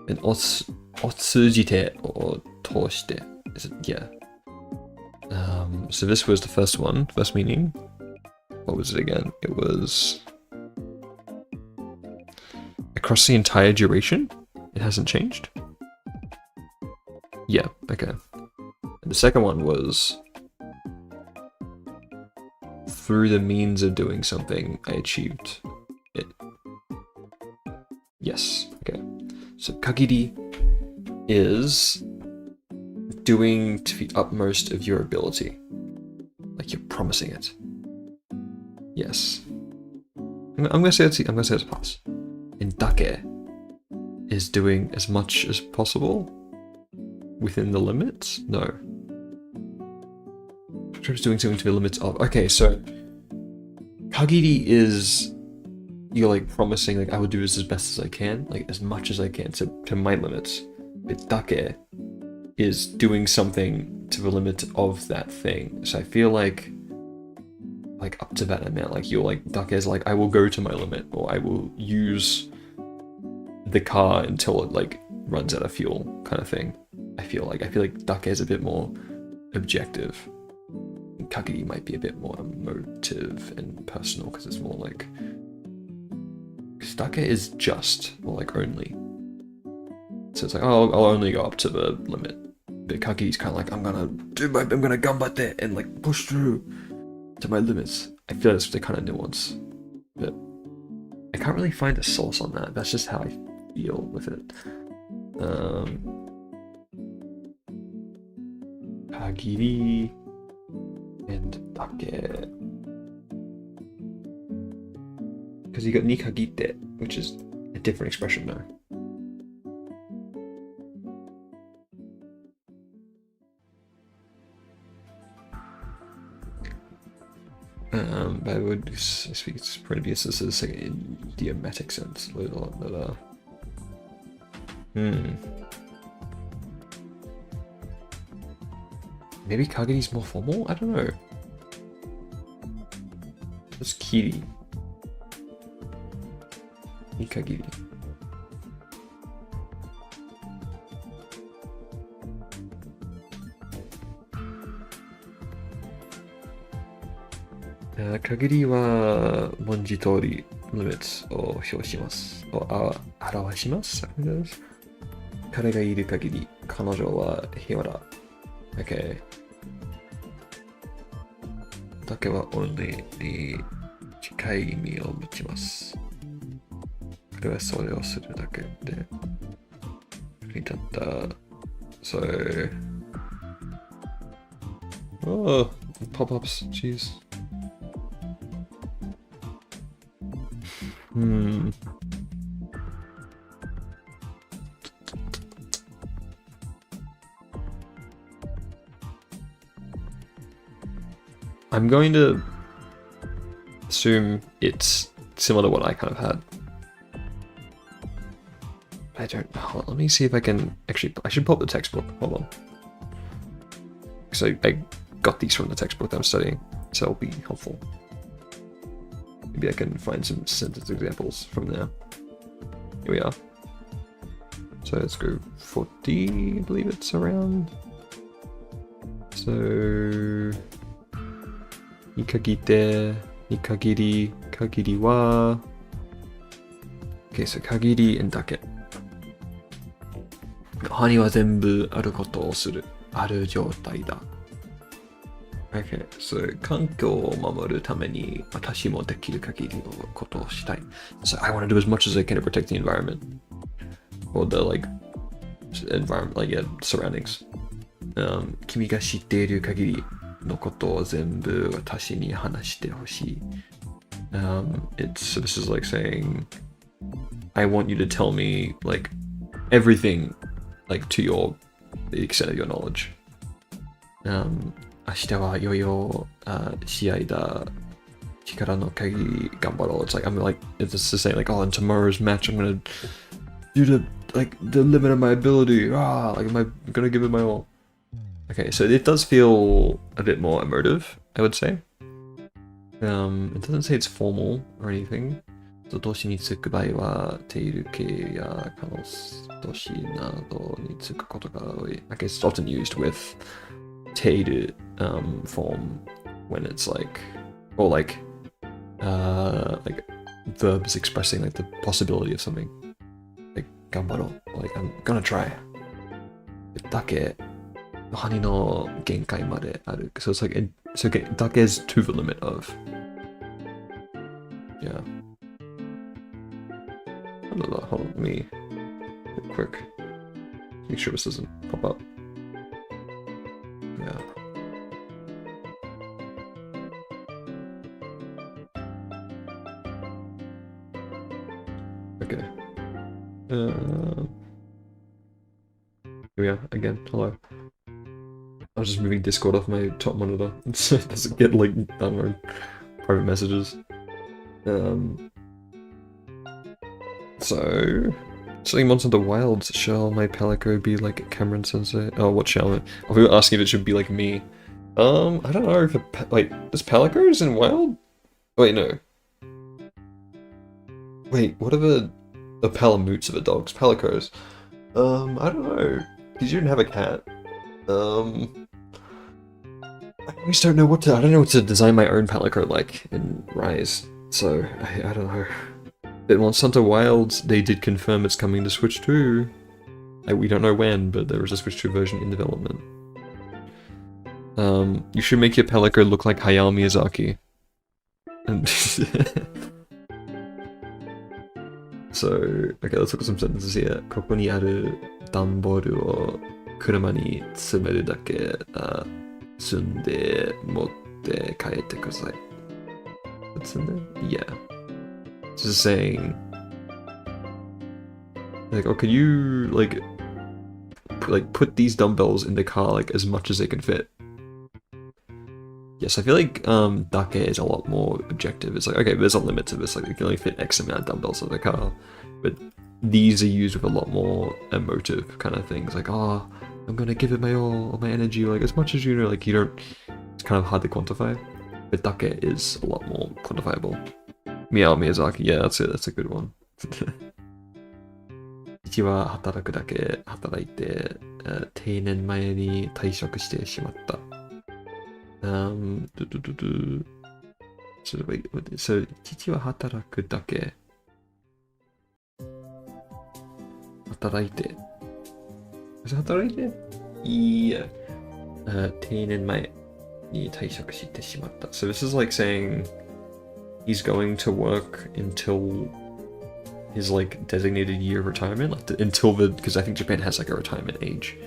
And otsujite or toshite, is it? Yeah. So this was the first one, first meaning. What was it again? It was across the entire duration. It hasn't changed. Yeah. Okay. And the second one was through the means of doing something, I achieved it. Yes. Okay. So kagiri is doing to the utmost of your ability. Like you're promising it. Yes. I'm gonna say it's a pass. And dake is doing as much as possible within the limits? No. Is doing something to the limits of. Okay, so kagiri is you're like promising like I will do this as best as I can, like as much as I can to my limits. But dake is doing something to the limit of that thing. So I feel like up to that amount, like you're like dake is like I will go to my limit, or I will use the car until it like runs out of fuel kind of thing. I feel like dake is a bit more objective. Kagiri might be a bit more emotive and personal because it's more like dake is just or like only. So it's like, oh, I'll only go up to the limit. But kagiri's kind of like I'm gonna ganbatte and like push through to my limits. I feel that's the kind of nuance, but I can't really find a source on that. That's just how I feel with it. kagiri, and dake. Because you got ni kagite, which is a different expression now. But I would speak it's probably this is like in idiomatic sense. Maybe kagiri's more formal? I don't know. It's kiri. Ni kagiri. Kagiri wa monjitori limits を表します。表します。彼がいる限り、彼女は平和だ。Okay. だけは only に近い意味を持ちます。彼はそれをするだけで。にだった。So. Oh, pop-ups, jeez. I'm going to assume it's similar to what I kind of had. I don't know. Let me see if I can actually. I should pull up the textbook. Hold on. So I got these from the textbook that I'm studying, so it'll be helpful. Maybe I can find some sentence examples from there. Here we are. So let's go 40, I believe it's around. So, nikagite, nikagiri, kagiri wa. Okay, so kagiri and dake. 範囲は全部あることをする。ある状態だ。Okay, so 環境を守るために私もできる限りのことをしたい。So I want to do as much as I can to protect the environment. Or the like environment, like yeah, surroundings. 君が知っている限りのことを全部私に話してほしい。So this is like saying, I want you to tell me like everything, like to the extent of your knowledge. 明日はよよ試合だ。力の限り頑張ろう. It's like I'm like it's just to say like oh in tomorrow's match I'm gonna do the limit of my ability. Like I'm gonna give it my all. Okay, so it does feel a bit more emotive, I would say. It doesn't say it's formal or anything. 動詞につく場合は、ている形や可能動詞などにつくことが多い。I guess it's often used with ている form when it's like, or like verbs expressing like the possibility of something. Like 頑張ろう. Like I'm gonna try. だけ範囲の限界まである. So it's like so だけ is to the limit of. Yeah. Hold on, let me real quick make sure this doesn't pop up. Yeah. Okay. Here we are again. Hello. I was just moving Discord off my top monitor so it doesn't get like private messages. So, something Monster of the Wilds. Shall my Palico be like Cameron Sensei? Oh, what shall it? Oh, we were asking if it should be like me. I don't know if wait, is Palicos in Wild? Wait, no. Wait, what are the Palamutes of the dogs? Palicos. I don't know. Because you didn't have a cat. I always don't know what to. I don't know what to design my own Palico like in Rise. So I don't know. But Monster Hunter Wilds, they did confirm it's coming to Switch 2. We don't know when, but there is a Switch 2 version in development. You should make your Palico look like Hayao Miyazaki. And so, okay, let's look at some sentences here. ここにある段ボールを車に積めるだけ、積んで持って帰ってください。積んで Yeah. Just saying, like, oh, could you, like, put these dumbbells in the car, like, as much as they can fit? Yes, I feel like, dake is a lot more objective. It's like, okay, there's a limit to this, like, you can only fit X amount of dumbbells in the car, but these are used with a lot more emotive kind of things, like, oh, I'm gonna give it my all my energy, like, as much as you know, like, you don't, it's kind of hard to quantify, but dake is a lot more quantifiable. Meow Miyazaki, yeah, that's it, that's a good one. 父は働くだけ働いて、定年前に退職してしまった。So, wait, so 父は働くだけ働いて。Is it 働いて？いや。定年前に退職してしまった。So this is like saying he's going to work until his like designated year of retirement, like until because I think Japan has like a retirement age.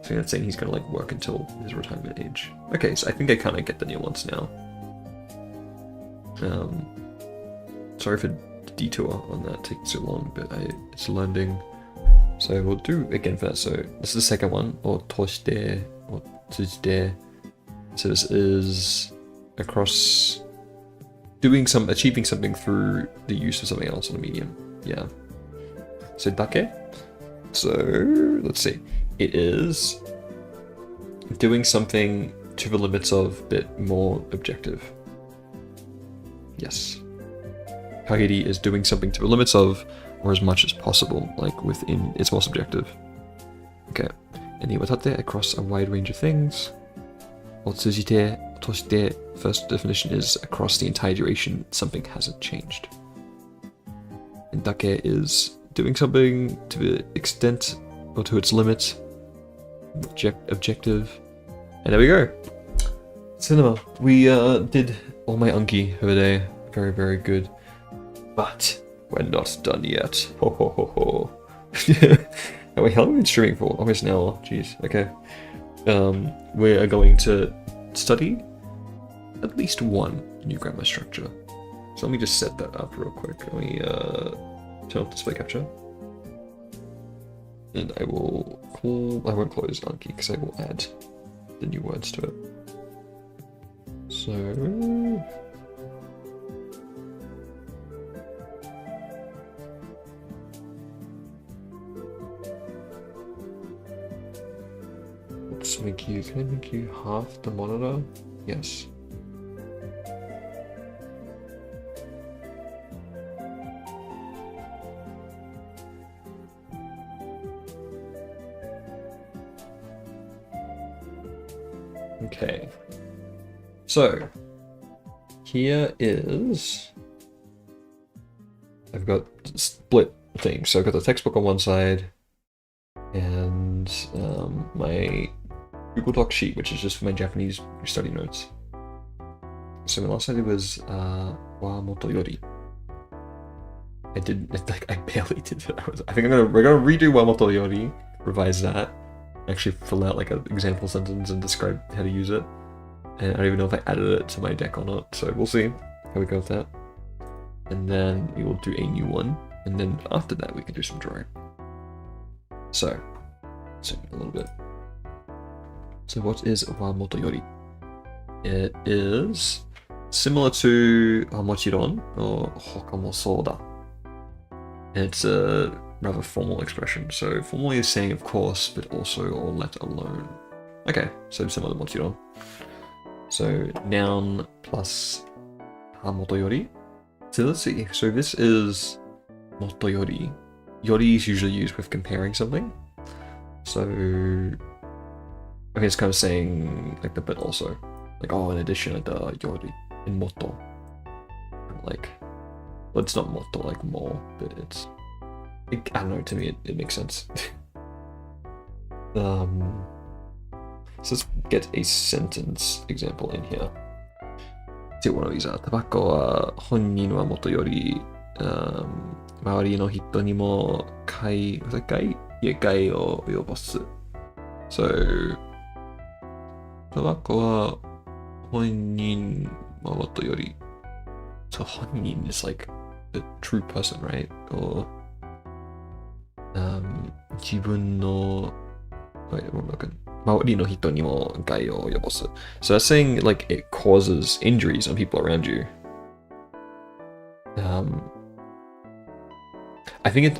So that's saying he's gonna like work until his retirement age. Okay, so I think I kind of get the nuance now. Sorry for the detour on that taking so long, but it's learning. So we'll do again for that. So this is the second one, or toshite, or tsujite. So this is across achieving something through the use of something else on a medium. Yeah. So dake. So let's see. It is doing something to the limits of, bit more objective. Yes. Kagiri is doing something to the limits of, or as much as possible, like within its more subjective. Okay. And iwatate across a wide range of things. Otsujite, toshite, first definition is across the entire duration, something hasn't changed. And dake is doing something to the extent or to its limit, objective. And there we go. Cinema. We did all my Anki for the day. Very, very good. But we're not done yet. Ho ho ho ho. Wait, how long have we been streaming for? Almost an hour. Jeez. Okay. We are going to study at least one new grammar structure. So let me just set that up real quick. Let me turn off display capture. And I won't close Anki because I will add the new words to it. So can I make you half the monitor? Yes. Okay. So, here is, I've got split things. So I've got the textbook on one side, and my Google Doc sheet, which is just for my Japanese study notes. So my last idea was wa moto yori. I barely did it. I think we're gonna redo wa moto yori, revise that, actually fill out like an example sentence and describe how to use it. And I don't even know if I added it to my deck or not, so we'll see how we go with that. And then we will do a new one, and then after that we can do some drawing. So a little bit. So what is wa moto yori? It is similar to mochiron or hoka mo soda. And it's a rather formal expression. So formally is saying of course, but also or let alone. Okay, so similar to mochiron. So noun plus ha moto yori. So let's see. So this is moto yori. Yori is usually used with comparing something. So I mean, it's kind of saying like the but also, like oh, in addition to yori in moto, like well, it's not moto like more, but it's I don't know. To me, it makes sense. So let's get a sentence example in here. See what one of these are. Tabako wa honnin wa moto yori, maori no hito ni mo kai. Was that gai? 害を及ぼす。So, その子は本人のことより So 本人 is like the true person, right? Or 自分の wait, one second. 周りの人にも害を及ぼす. So that's saying like it causes injuries on people around you. I think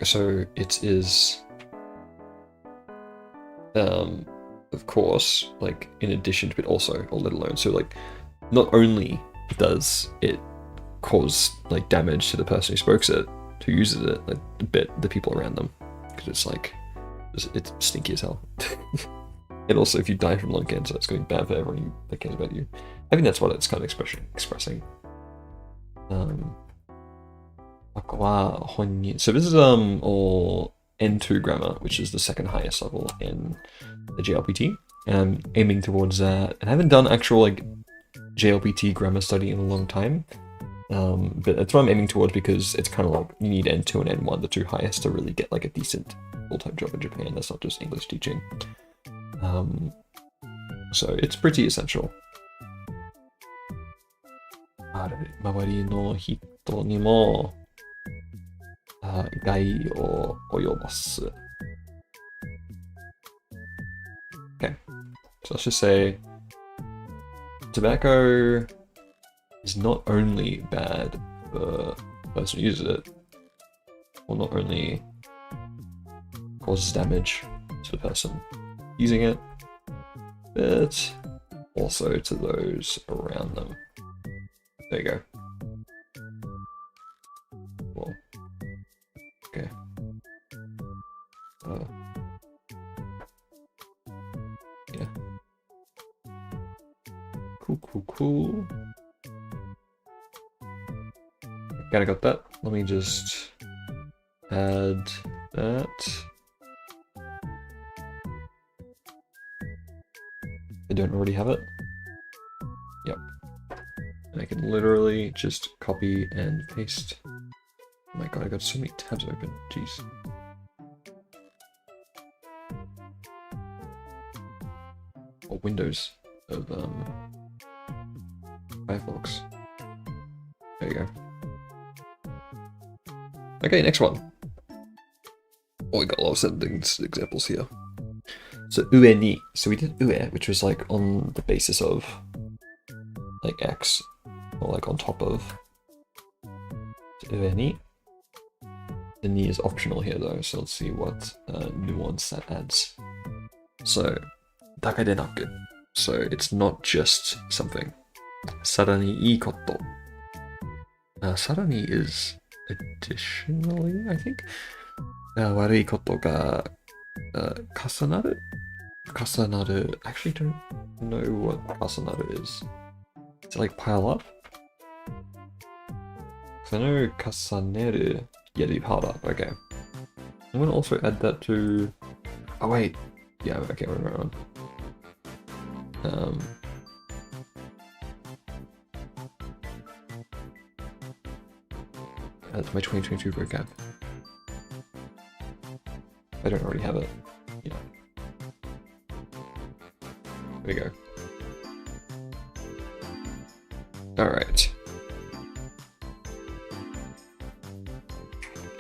so. It is, of course, like in addition to it also, or let alone. So like, not only does it cause like damage to the person who smokes it, who uses it, like the people around them, because it's like it's stinky as hell. And also, if you die from lung cancer, it's going to be bad for everyone that cares about you. I think that's what it's kind of expressing. So this is or N2 grammar, which is the second highest level in the JLPT, and I'm aiming towards that. And I haven't done actual like JLPT grammar study in a long time, but that's what I'm aiming towards because it's kind of like you need N2 and N1, the two highest, to really get like a decent full-time job in Japan. That's not just English teaching. So it's pretty essential. 周りの人にも害を及ぼす. Okay, so let's just say tobacco is not only bad for the person who uses it, or not only causes damage to the person using it, but also to those around them. There you go. Well, okay. Yeah. Cool. Kinda got that. Let me just add that. I don't already have it. Yep. And I can literally just copy and paste. Oh my god, I got so many tabs open. Jeez. Or windows of Firefox. There you go. Okay, next one. Oh, we got a lot of sentence examples here. So ue ni. So we did ue, which was like on the basis of like X, or like on top of. So ue ni. The ni is optional here though, so let's see what nuance that adds. So dakadenaku. So it's not just something. Sarani ii koto. Sarani is additionally, I think. Warui koto ga kasanaru? Kasanaru. I actually don't know what kasanaru is. Is it like pile up? Because I know kasaneru, yeah, you pile up, okay. I'm gonna also add that to... Oh wait, yeah, okay, we're right on. That's my 2022 vocab. I don't already have it. Yeah. There we go. Alright.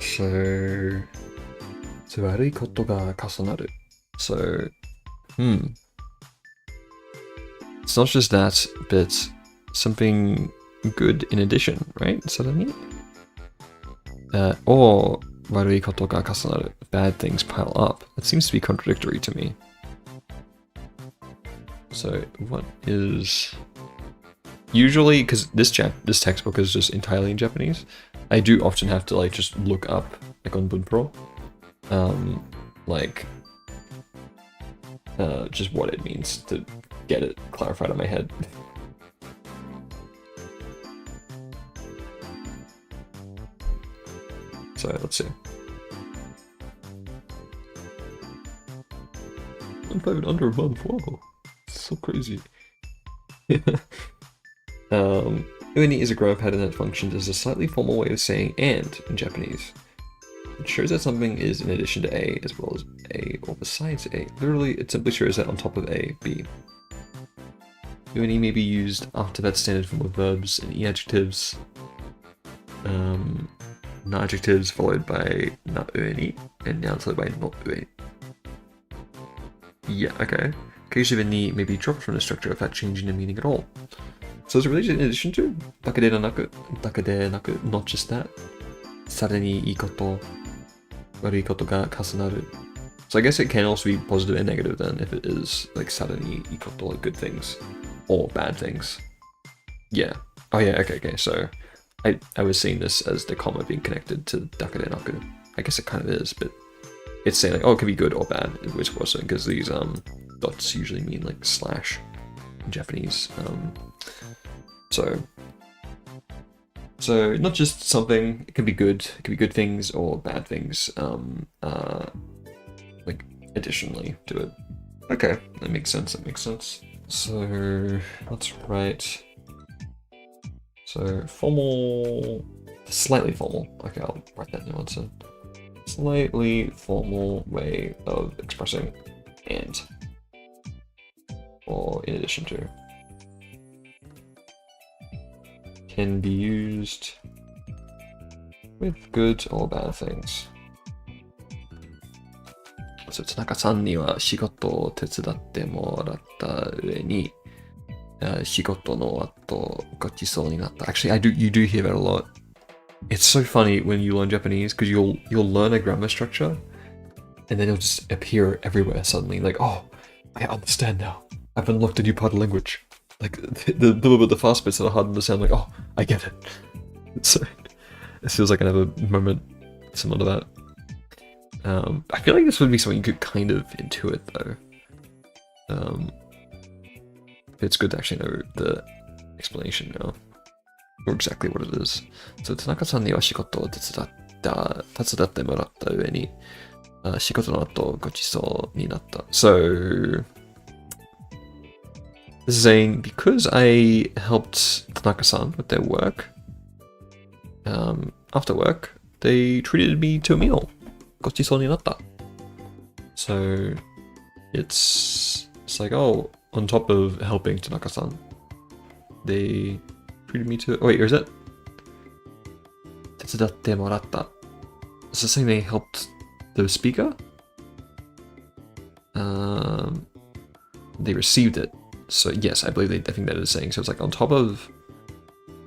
So... warui koto ga kasanaru. So... It's not just that, but something good in addition, right? Sarani? Or warui koto ga kasanaru. Bad things pile up. That seems to be contradictory to me. So what is... Usually, because this textbook is just entirely in Japanese, I do often have to like just look up like on Bunpro, just what it means to get it clarified in my head. So let's see. 1.5 in under a month. Wow, so crazy. Uni is a grammar pattern that functions as a slightly formal way of saying "and" in Japanese. It shows that something is in addition to A as well as A or besides A. Literally, it simply shows that on top of A, B. Uni may be used after that standard form of verbs and adjectives. Not adjectives followed by not uni and nouns followed by not uni. Yeah, okay. Occasionally the ni may be dropped from the structure without changing the meaning at all. So is it really in addition to? Dakade naku, not just that. Sarani ii koto, warui koto ga kasunaru. So I guess it can also be positive and negative then if it is like sarani ii koto, like good things or bad things. Yeah. Oh yeah, okay, so I was seeing this as the comma being connected to dakade naku. I guess it kind of is, but it's saying like, oh, it could be good or bad, which wasn't, because these dots usually mean like slash in Japanese. So not just something, it can be good things or bad things, like additionally to it. Okay, that makes sense, So let's write, so formal, slightly formal, okay, I'll write that now, it's a slightly formal way of expressing and, or in addition to. Can be used with good or bad things. So, Tanaka-san ni wa shigoto o tetsudatte moratta ue ni, shigoto no ato gochisou ni natta. Actually, you do hear that a lot. It's so funny when you learn Japanese because you'll learn a grammar structure, and then it'll just appear everywhere suddenly. Like, oh, I understand now. I've unlocked a new part of language. Like the fast bits that are hard to understand. Like, oh, I get it. So it feels like another moment similar to that. I feel like this would be something you could kind of intuit though. It's good to actually know the explanation now, or exactly what it is. So Tanaka-san ni wa shigoto o tetsudatte moratta ue ni, shigoto no ato gochisou ni natta. So this is saying, because I helped Tanaka-san with their work, after work, they treated me to a meal. Gochisou ni natta. So it's like, oh, on top of helping Tanaka-san, they treated me to, oh wait, or is that tetsudatte moratta? Is this saying they helped the speaker? They received it. So yes, I think that is saying. So it's like on top of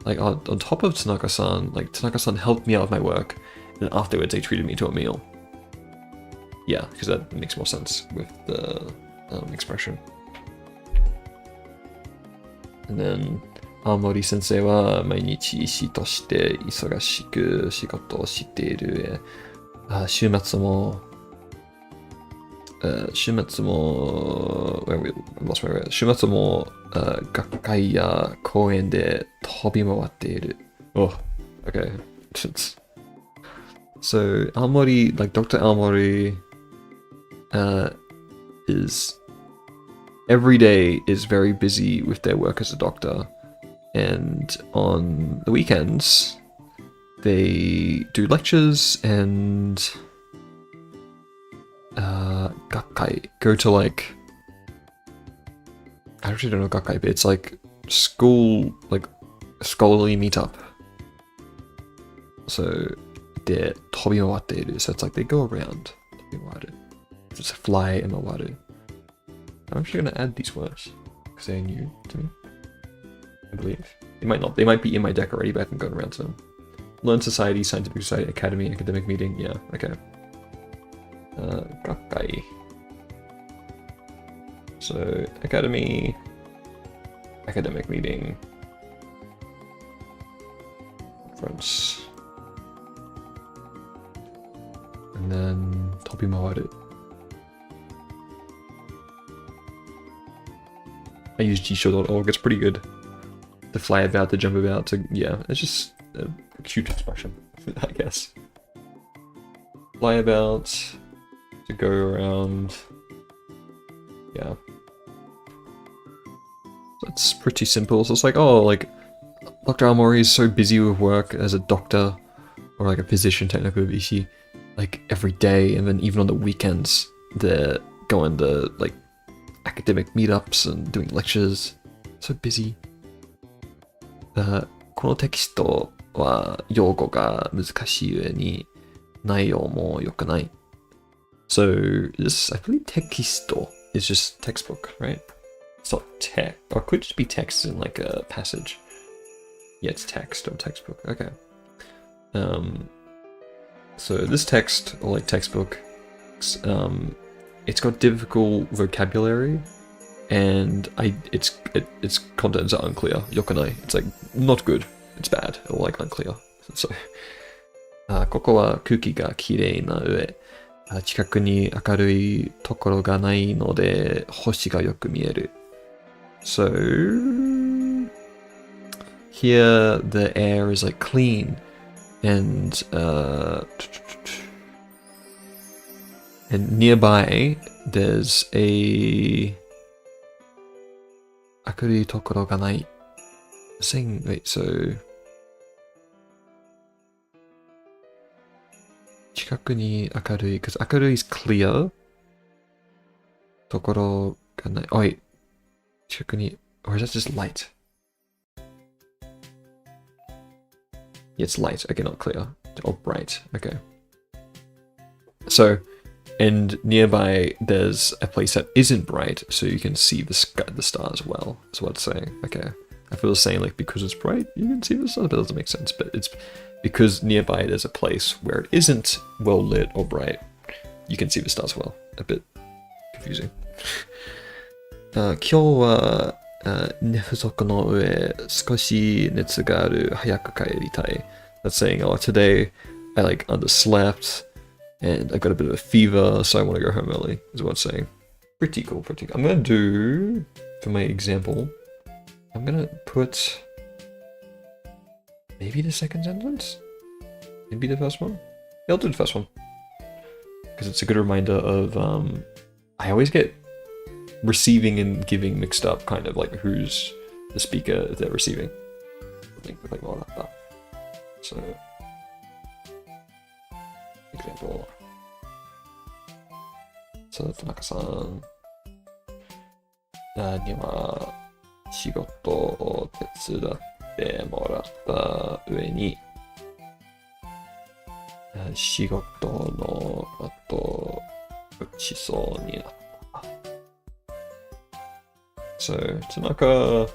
Tanaka-san, like Tanaka-san helped me out with my work, and afterwards they treated me to a meal. Yeah, because that makes more sense with the expression. And then Aomori sensei wa mainichi ishi toshite isogashiku shigoto o shite iru ue, shumatsu mo gakkai ya kouen de tobimawatte iru. Oh, okay. So Aomori, like Dr. Aomori, is every day is very busy with their work as a doctor, and on the weekends they do lectures and gakkai, go to like, I actually don't know gakkai, but it's like school, like scholarly meetup. So de tobimawatte iru, so it's like they go around. Tobimawaru, just fly and mawaru. I'm actually gonna add these words because they're new to me, I believe. They might not, they might be in my deck already, but I haven't gone around to them. Learn Society, Scientific Society, Academy, Academic Meeting, yeah, okay. Gakkai. So, Academy, Academic Meeting, Conference, and then tobimawaru. I use gshow.org, it's pretty good. To fly about, to jump about, to, yeah, it's just a cute expression, I guess. Fly about, to go around, yeah. That's pretty simple, so it's like, oh, like, Dr. Aomori is so busy with work as a doctor, or like a physician technically, like every day, and then even on the weekends they're going to like academic meetups and doing lectures. So busy. このテキストは用語が難しい上に内容も良くない。So this, I believe, tekisto is just textbook, right? It's not text, or it could just be text in like a passage. Yeah, it's text or textbook. Okay. So this text, or like textbook, it's got difficult vocabulary, and its contents are unclear. Yokanai. It's like not good. It's bad or like unclear. So, ここは空気がきれいな上、近くに明るいところがないので星がよく見える。So here the air is like clean, and nearby there's a 明るいところがない。Saying, wait, so 近くに明るい because 明るい is clear ところがない。Oh wait, 近くに or is that just light? Yeah, it's light. Okay, not clear or bright. Okay. So, and nearby there's a place that isn't bright, so you can see the sky, the stars well. That's what it's saying. Okay. I feel saying like because it's bright, you can see the stars, but it doesn't make sense. But it's because nearby there's a place where it isn't well lit or bright, you can see the stars well. A bit confusing. 今日は寝不足の上少し熱がある早く帰りたい. That's saying, oh, today I like underslept and I got a bit of a fever, so I want to go home early, is what it's saying. Pretty cool, pretty cool. I'm going to do, for my example, I'm going to put maybe the second sentence? Maybe the first one? Yeah, I'll do the first one. Because it's a good reminder of, I always get receiving and giving mixed up, kind of like who's the speaker they're receiving. Like all that. So, example. So, Tanaka-san には仕事を手伝ってもらった上に仕事の後打ちそうになった。So, Tanaka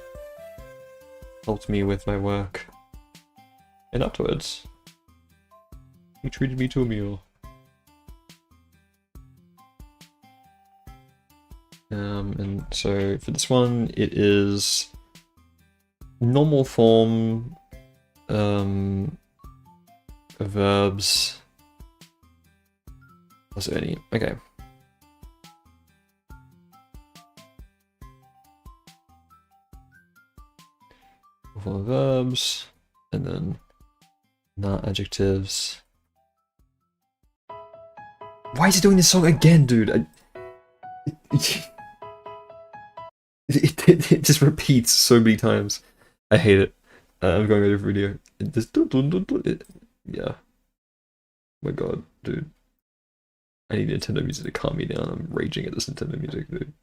helped me with my work. And afterwards, he treated me to a meal. And so for this one, it is normal form verbs. Was there any? Okay. For verbs, and then not adjectives. Why is he doing this song again, dude? It just repeats so many times. I hate it. I'm going over video. It just yeah. My god, dude. I need Nintendo music to calm me down. I'm raging at this Nintendo music, dude.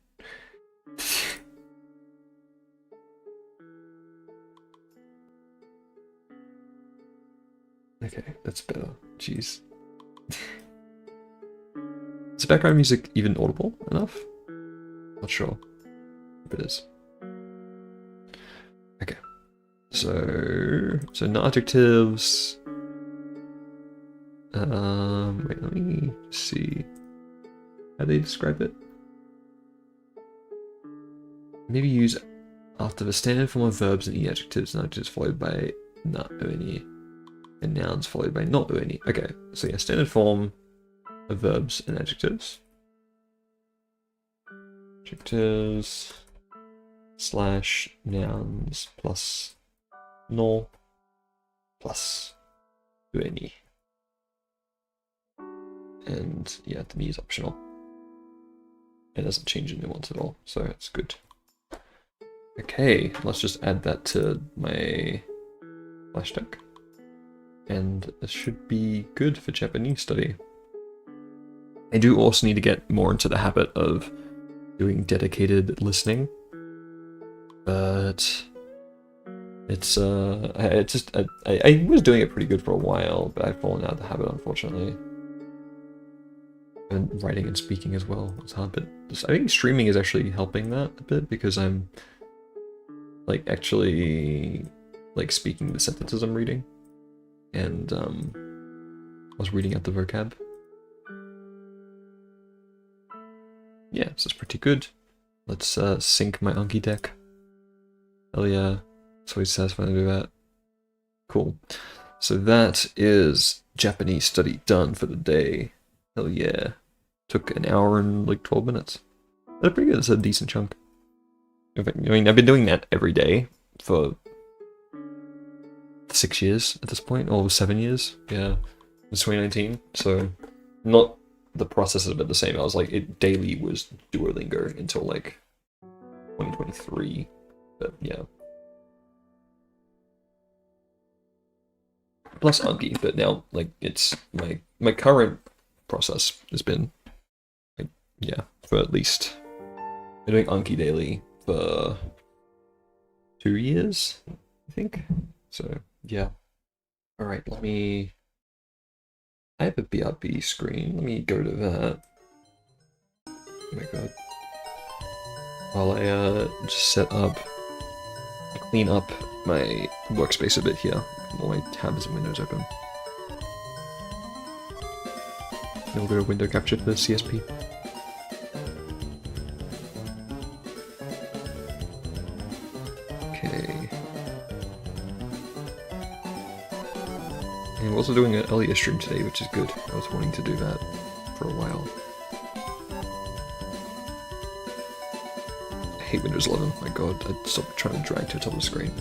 Okay, that's better. Jeez. Is the background music even audible enough? Not sure if it is. Okay. So no adjectives. Wait, let me see how they describe it. Maybe use after the standard form of verbs and adjectives and adjectives followed by not or any. And nouns followed by not or any. Okay, so yeah, standard form of verbs and adjectives. Adjectives / nouns plus no plus any. And yeah, the me is optional. It doesn't change the nuance at all, so it's good. Okay, let's just add that to my flash deck. And this should be good for Japanese study. I do also need to get more into the habit of doing dedicated listening, but I was doing it pretty good for a while, but I've fallen out of the habit, unfortunately. And writing and speaking as well, it's hard, but I think streaming is actually helping that a bit, because I'm like actually like speaking the sentences I'm reading, and I was reading out the vocab. Yeah, so it's pretty good. Let's sync my Anki deck. Hell yeah, it's always satisfying to do that. Cool. So that is Japanese study done for the day. Hell yeah. Took an hour and like 12 minutes. That's pretty good. It's a decent chunk. I mean, I've been doing that every day for 6 years at this point, or 7 years. Yeah, it's 2019. So not the process is a bit the same. I was like, it daily was Duolingo until like 2023. But yeah. Plus Anki, but now like it's my current process has been like, yeah, for at least I've been doing Anki daily for 2 years, I think. So yeah. Alright, I have a BRB screen. Let me go to that. Oh my god. While I just clean up my workspace a bit here. All my tabs and windows open. Then we'll go to window capture for the CSP. Okay. And we're also doing an earlier stream today, which is good. I was wanting to do that for a while. I hate Windows 11. My god, I'd stop trying to drag to the top of the screen.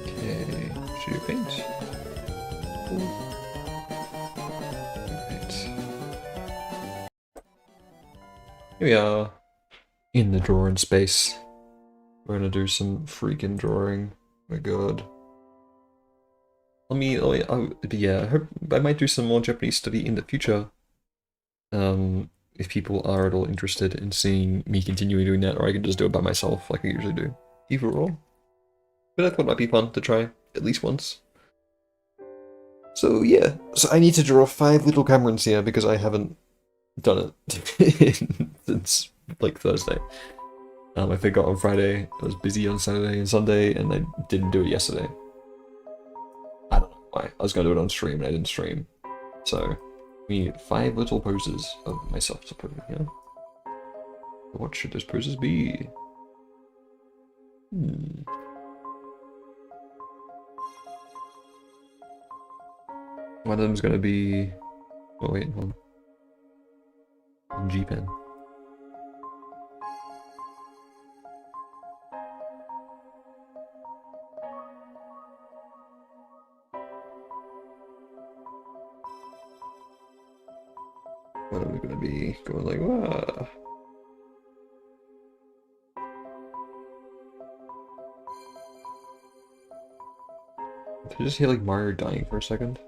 Okay, should you paint? Cool. Alright. Here we are in the drawing space. We're gonna do some freaking drawing. Oh my god. Yeah, I hope I might do some more Japanese study in the future. If people are at all interested in seeing me continuing doing that, or I can just do it by myself like I usually do. Either or. But I thought it might be fun to try at least once. So yeah, so I need to draw 5 little Camerons here because I haven't done it since like Thursday. I forgot on Friday, I was busy on Saturday and Sunday, and I didn't do it yesterday. I don't know why. I was going to do it on stream, and I didn't stream. So, we need 5 little poses of myself to put in here. What should those poses be? One of them is going to be... Oh wait, hold on. G-pen. What are we going to be going like, wah? Did I just hear like Mario dying for a second?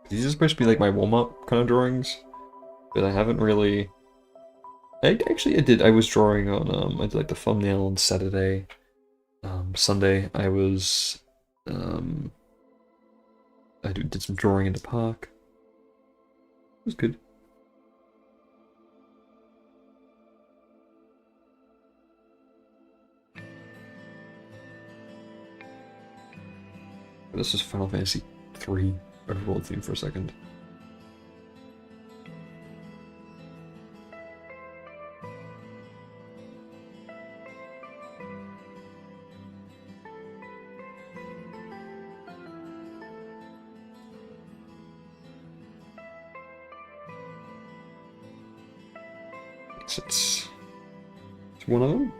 These are supposed to be like my warm-up kind of drawings, but I haven't really... I did. I was drawing on, I did like the thumbnail on Saturday. Sunday I was, I did some drawing in the park. It was good. This is Final Fantasy 3 overworld theme for a second. It's one of them.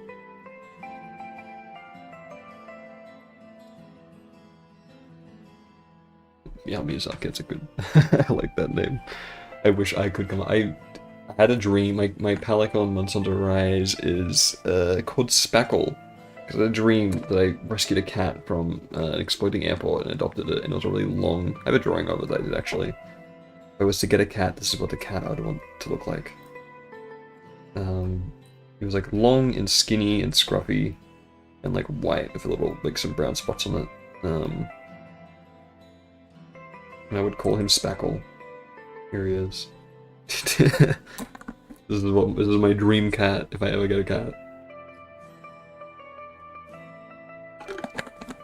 Yeah, Miyazaki, it's a good... I like that name. I wish I could come... I had a dream, my Palicon Months on the Rise is called Spackle. Because I had a dream that I rescued a cat from an exploding airport and adopted it, and it was a really long... I have a drawing of it that I did actually. If I was to get a cat, this is what the cat I would want to look like. It was like long and skinny and scruffy, and like white with a little, like some brown spots on it. And I would call him Spackle. Here he is. This is my dream cat if I ever get a cat.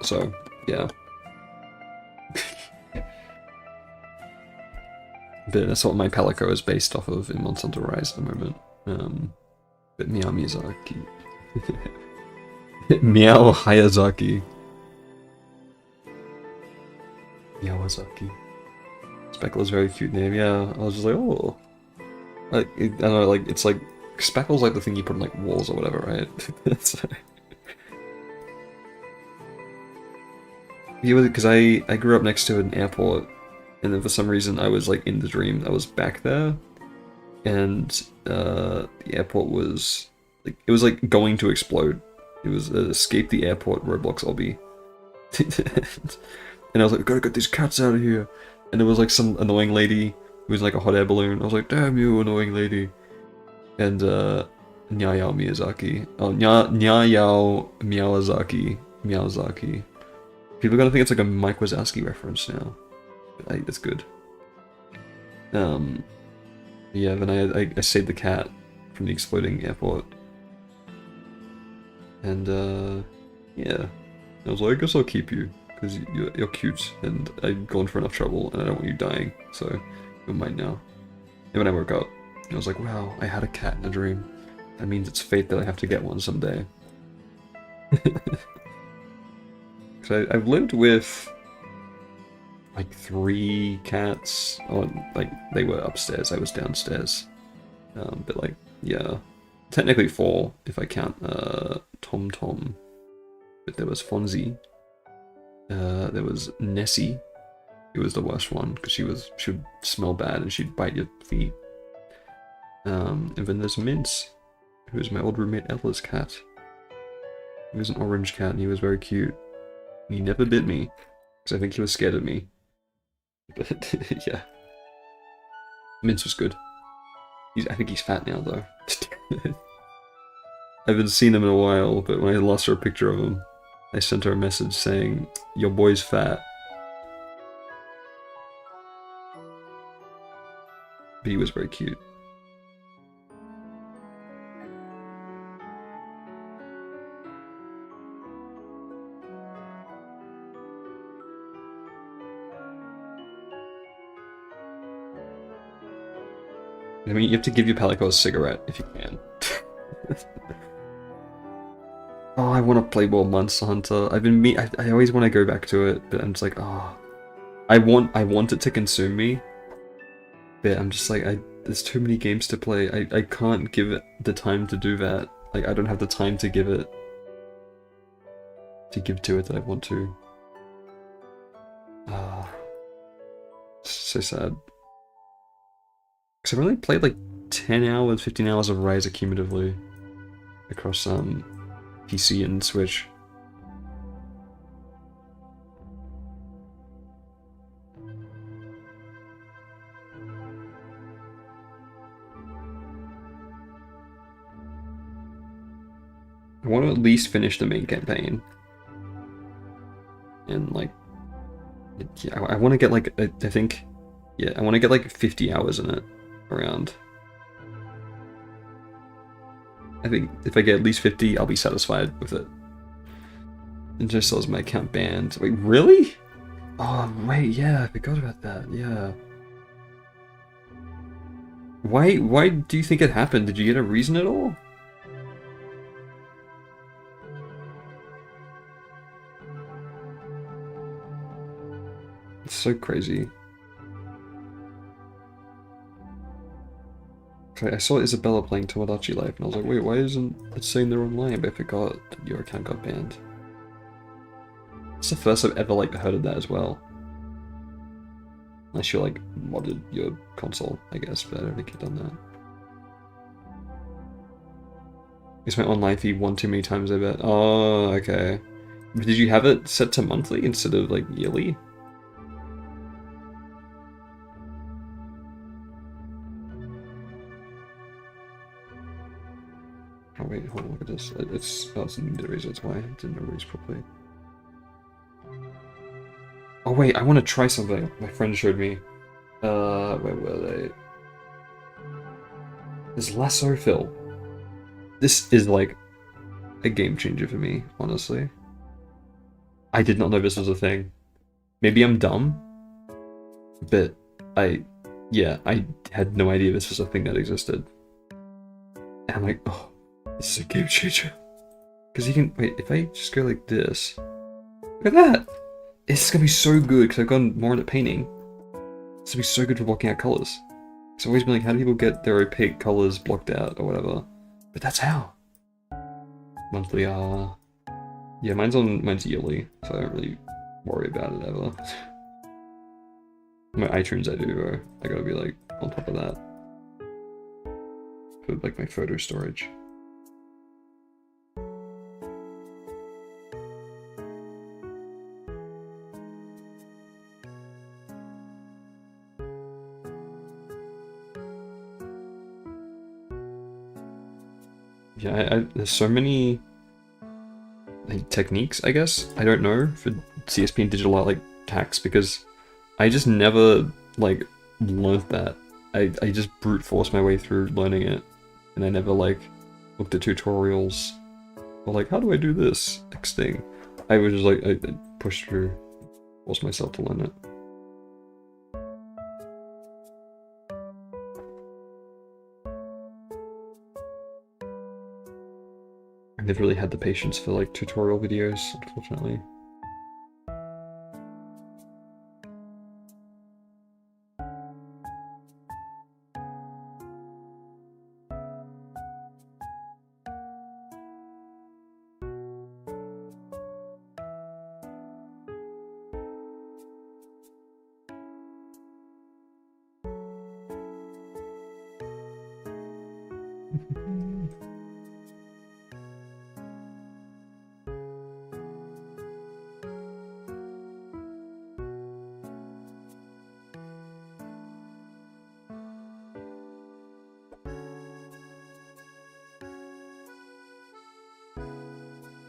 So, yeah. But that's what my Palico is based off of in Months on the Rise at the moment. But Meow Miyazaki. Meow Hayazaki. Miyawazaki. Speckle is a very cute name, yeah. I was just like, oh. Like, I don't know, like, it's like, Speckle's like the thing you put on like walls or whatever, right? So, yeah, because I grew up next to an airport, and then for some reason I was like in the dream, I was back there, and the airport was like, it was like going to explode. It was Escape the Airport Roblox obby. And I was like, gotta get these cats out of here. And there was like some annoying lady who was like a hot air balloon. I was like, damn you, annoying lady. And Nyayao Miyazaki. Oh, Nyayao Miyazaki. People are gonna think it's like a Mike Wazowski reference now. But that's good. Yeah, then I saved the cat from the exploding airport. And yeah. I was like, I guess I'll keep you. Because you're cute, and I've gone for enough trouble, and I don't want you dying, so you're mine now. And when I woke up, I was like, wow, I had a cat in a dream. That means it's fate that I have to get one someday. So I've lived with like 3 cats. Oh, like they were upstairs, I was downstairs. But like, yeah, technically 4 if I count Tom Tom. But there was Fonzie. There was Nessie, who was the worst one because she would smell bad and she'd bite your feet. And then there's Mince, who was my old roommate Ella's cat. He was an orange cat and he was very cute. He never bit me because I think he was scared of me. But yeah, Mince was good. I think he's fat now though. I haven't seen him in a while, but when I last saw a picture of him, I sent her a message saying, your boy's fat. But he was very cute. I mean, you have to give your Palico a cigarette if you can. Oh, I want to play more Monster Hunter. I always want to go back to it, but I'm just like, oh, I want it to consume me, but I'm just like, there's too many games to play. I can't give it the time to do that. Like, I don't have the time to give it that I want to. Ah, so sad. Because I've only played like 10 hours, 15 hours of Rise cumulatively across PC and Switch. I want to at least finish the main campaign. And like, yeah, I want to get like, I think, yeah, I want to get like 50 hours in it around. I think if I get at least 50, I'll be satisfied with it. And just says my account banned. Wait, really? Oh, wait, yeah, I forgot about that, yeah. Why do you think it happened? Did you get a reason at all? It's so crazy. I saw Isabella playing Tomodachi Life, and I was like, wait, why isn't it saying they're online? But I forgot that your account got banned. It's the first I've ever, like, heard of that as well. Unless you, like, modded your console, I guess, but I don't think you've done that. It's my online fee one too many times, I bet. Oh, okay. Did you have it set to monthly instead of, like, yearly? Oh wait, hold on, look at this. It's a need to erase, that's why I didn't erase properly. Oh wait, I want to try something. My friend showed me. Where were they? There's lasso fill. This is like a game changer for me, honestly. I did not know this was a thing. Maybe I'm dumb, but yeah, I had no idea this was a thing that existed. And I'm like, oh, this is a game changer. Because you can, wait, if I just go like this, look at that! It's gonna be so good, because I've gone more into painting. It's gonna be so good for blocking out colors. I've always been like, how do people get their opaque colors blocked out or whatever? But that's how. Monthly, yeah, mine's yearly, so I don't really worry about it ever. My iTunes I do, though. I gotta be like on top of that. For like my photo storage. Yeah, there's so many like, techniques, I guess, I don't know, for CSP and digital art, like, hacks, because I just never, like, learned that. I just brute forced my way through learning it, and I never, like, looked at tutorials, or like, how do I do this next thing? I was just like, I pushed through, forced myself to learn it. I never really had the patience for, like, tutorial videos, unfortunately.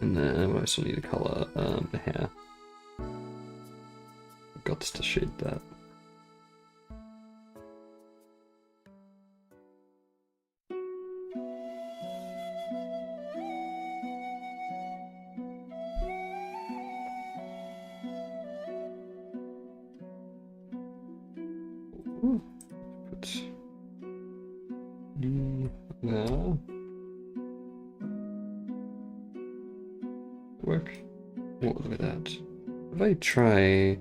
And then I still need to color the hair. Got to shade that. Ooh. Put you there. Work. Oh, look at that. If I try...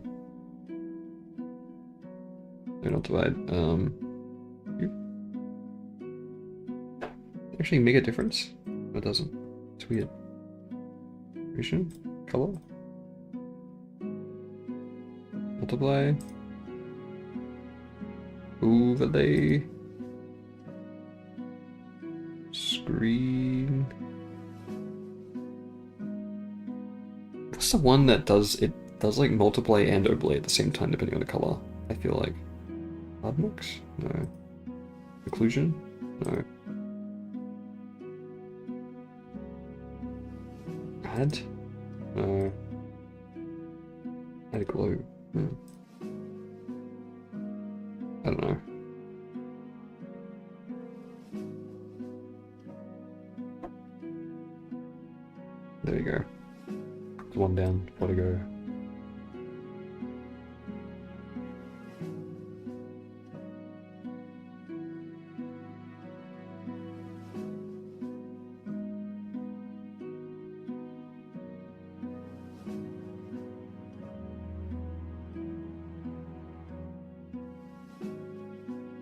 No, not divide. You... Actually make a difference? No, it doesn't. It's weird. Vision? Color? Multiply? Overlay? Screen? What's the one that does like multiply and overlay at the same time depending on the color? I feel like hard mix? No. Occlusion? No. Add? No. Add glow? No. I don't know. There you go. One down, gotta go.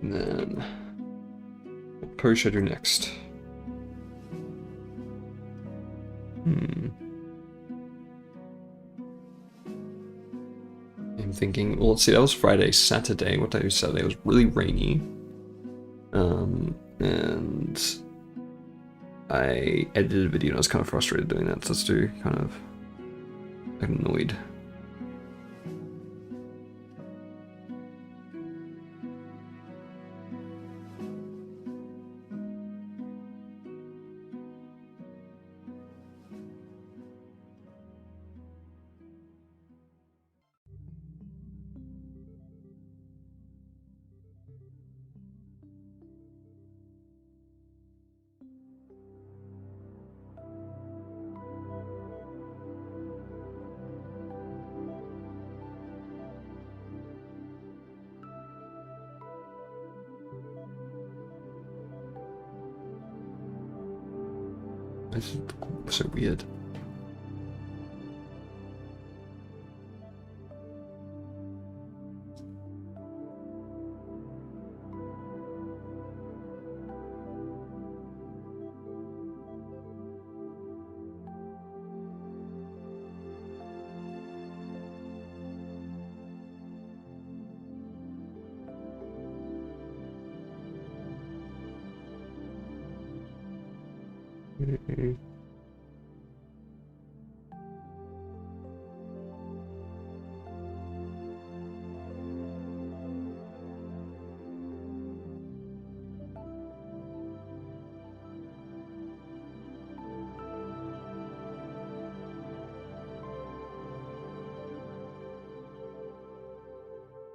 And then pose should I do next? I'm thinking, well, let's see, that was Friday. Saturday, what day was Saturday? It was really rainy. And I edited a video and I was kind of frustrated doing that, so let's do kind of annoyed. This is so weird.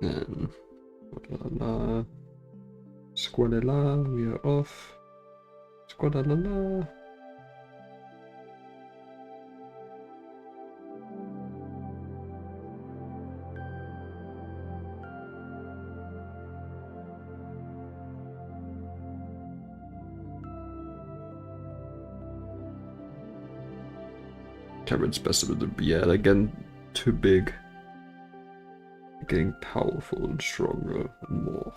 And squadala, we are off. Squadala. Cameron's best of the, yeah, they're getting too big. They're getting powerful and stronger and more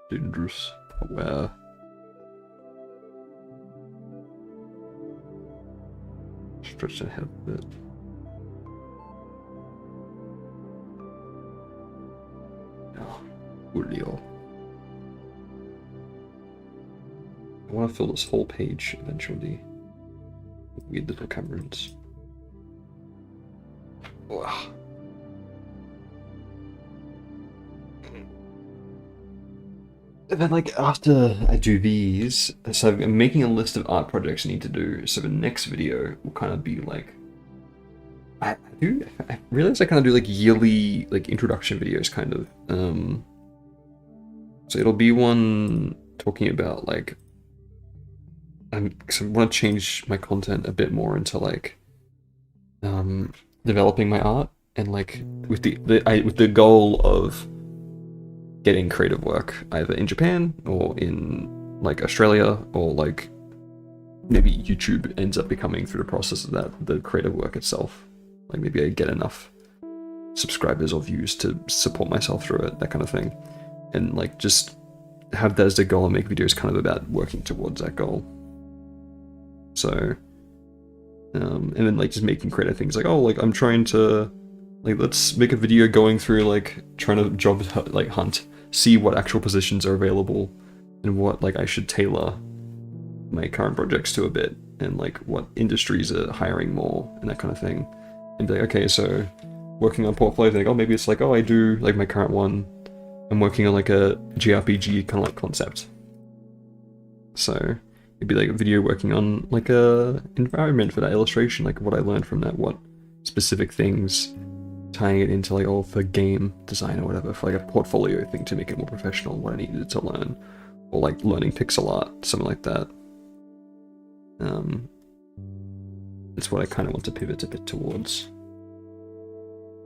dangerous, aware. Stretch ahead a bit. Oh, Julio. I want to fill this whole page eventually with weird little Camerons. Wow. And then, like, after I do these, so I'm making a list of art projects I need to do, so the next video will kind of be like, I realize I kind of do like yearly, like, introduction videos, kind of. So it'll be one talking about, like, cause I want to change my content a bit more into, like, developing my art, and, like, with the goal of getting creative work either in Japan or in, like, Australia, or, like, maybe YouTube ends up becoming, through the process of that, the creative work itself. Like, maybe I get enough subscribers or views to support myself through it, that kind of thing. And, like, just have that as the goal and make videos kind of about working towards that goal. So, and then, like, just making creative things, like, oh, like, I'm trying to, like, let's make a video going through, like, trying to job, like, hunt, see what actual positions are available, and what, like, I should tailor my current projects to a bit, and, like, what industries are hiring more, and that kind of thing. And be like, okay, so, working on portfolio, like, oh, maybe it's like, oh, I do, like, my current one, I'm working on, like, a JRPG kind of, like, concept. So, it'd be, like, a video working on, like, a environment for that illustration, like, what I learned from that, what specific things, tying it into, like, oh, for game design or whatever, for, like, a portfolio thing to make it more professional, what I needed to learn, or, like, learning pixel art, something like that. It's what I kind of want to pivot a bit towards.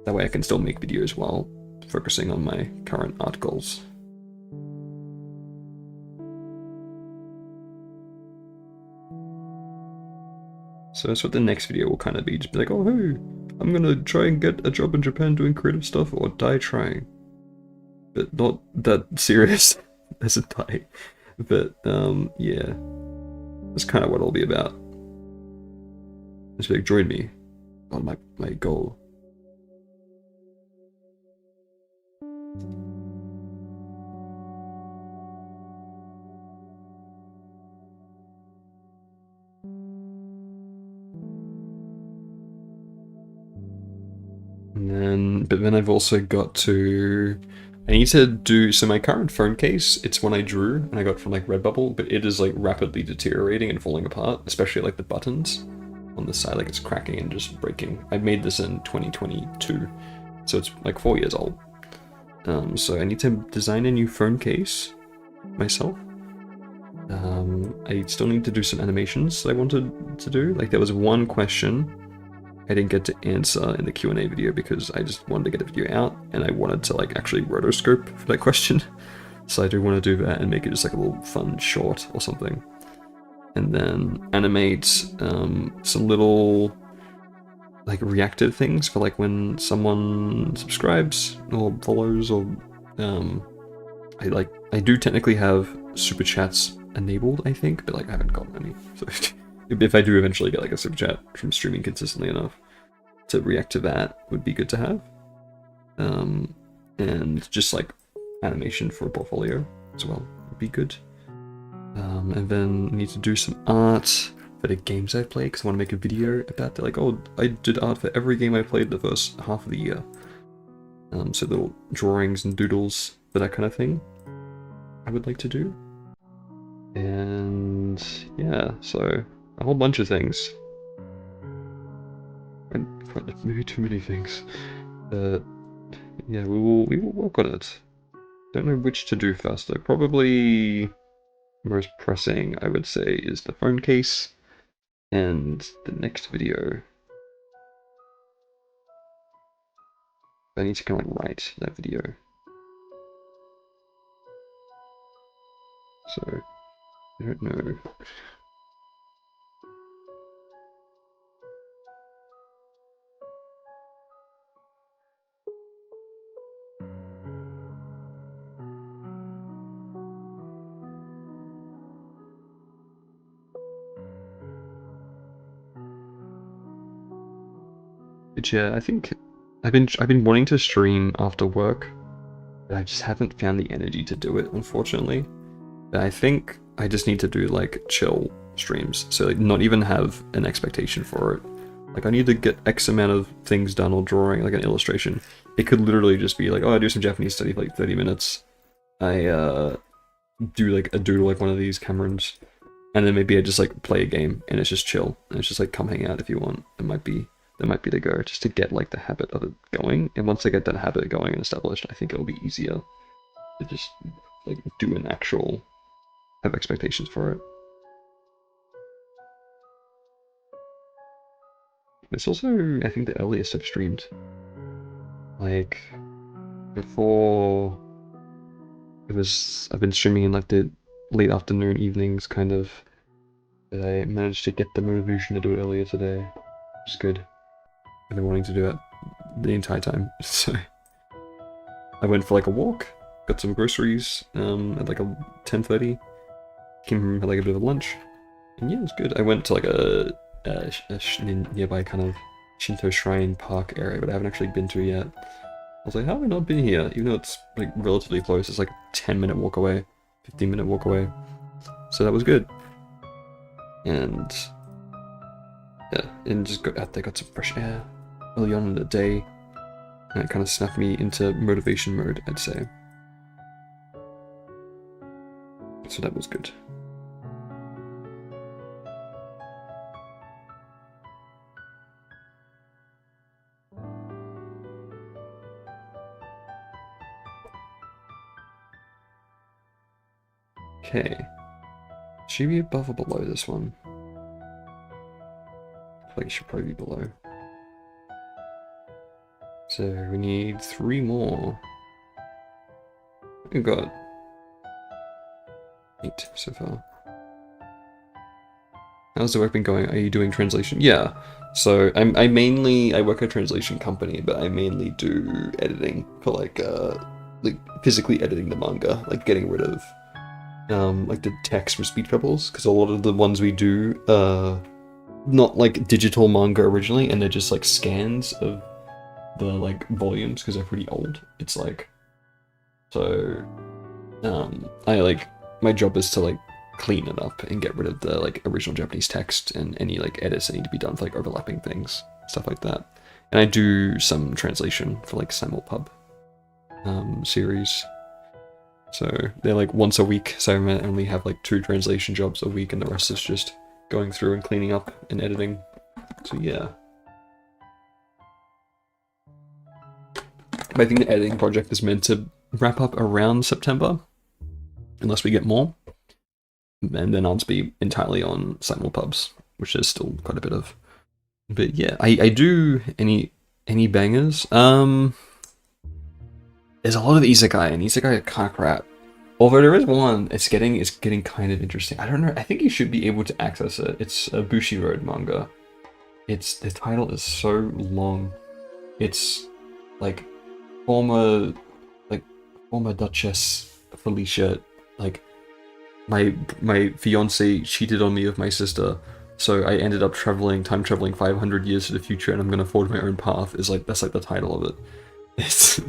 That way I can still make videos while focusing on my current art goals. So that's what the next video will kind of be, just be like, oh, hey, I'm gonna try and get a job in Japan doing creative stuff, or die trying. But not that serious as a die. But yeah, that's kind of what it'll be about. Just like join me on my goal. But then I've also got to, I need to do, so my current phone case, it's one I drew and I got from like Redbubble, but it is like rapidly deteriorating and falling apart, especially like the buttons on the side, like it's cracking and just breaking. I made this in 2022, so it's like 4 years old. So I need to design a new phone case myself. I still need to do some animations that I wanted to do. Like there was one question I didn't get to answer in the Q&A video because I just wanted to get the video out and I wanted to like actually rotoscope for that question. So I do want to do that and make it just like a little fun short or something. And then animate some little like reactive things for like when someone subscribes or follows or I do technically have super chats enabled, I think, but like I haven't gotten any. So if I do eventually get like a super chat from streaming consistently enough to react to that, would be good to have. And just like animation for a portfolio as well would be good. And then I need to do some art for the games I've played because I want to make a video about that. Like, oh, I did art for every game I played the first half of the year. So little drawings and doodles for that kind of thing I would like to do. And yeah, so a whole bunch of things. Maybe too many things. Yeah, we will work on it. Don't know which to do first though. Probably most pressing, I would say, is the phone case and the next video. I need to kind of like write that video. So I don't know. But yeah, I think I've been wanting to stream after work, but I just haven't found the energy to do it, unfortunately. But I think I just need to do like chill streams, so like not even have an expectation for it. Like I need to get X amount of things done or drawing, like an illustration. It could literally just be like, oh, I do some Japanese study for like 30 minutes. I do like a doodle like one of these Camerons, and then maybe I just like play a game and it's just chill. And it's just like come hang out if you want. That might be the go, just to get like the habit of it going. And once I get that habit going and established, I think it'll be easier to just like do an actual, have expectations for it. It's also, I think, the earliest I've streamed. Like, before, I've been streaming in like the late afternoon, evenings, kind of. But I managed to get the motivation to do it earlier today, which is good. I've been wanting to do it the entire time, so. I went for like a walk, got some groceries at like 10:30, came home, had like a bit of lunch, and yeah, it was good. I went to like a nearby kind of Shinto shrine park area, but I haven't actually been to it yet. I was like, how have I not been here? Even though it's like relatively close, it's like a 10-minute walk away, 15-minute walk away. So that was good. And yeah, and just got out there, got some fresh air early on in the day, and it kind of snapped me into motivation mode, I'd say. So that was good. Okay. Should we be above or below this one? I feel like it should probably be below. So we need 3 more. We've got 8 so far. How's the work been going? Are you doing translation? Yeah. So I work at a translation company, but I mainly do editing for like physically editing the manga, like getting rid of like the text for speech bubbles, because a lot of the ones we do not like digital manga originally, and they're just like scans of the like volumes because they're pretty old. It's like so I like my job is to like clean it up and get rid of the like original Japanese text and any like edits that need to be done for like overlapping things, stuff like that. And I do some translation for like Simulpub series. So they're like once a week, so I only have like 2 translation jobs a week and the rest is just going through and cleaning up and editing. So yeah. But I think the editing project is meant to wrap up around September, unless we get more. And then I'll just be entirely on Simulpubs, which is still quite a bit of. But yeah, I do any bangers. There's a lot of isekai, and isekai are kind of crap. Although there is one, it's getting kind of interesting. I don't know. I think you should be able to access it. It's a Bushi Road manga. The title is so long. It's like former Duchess Felicia, like my fiance cheated on me with my sister, so I ended up time traveling 500 years to the future, and I'm gonna forge my own path. That's like the title of it. It's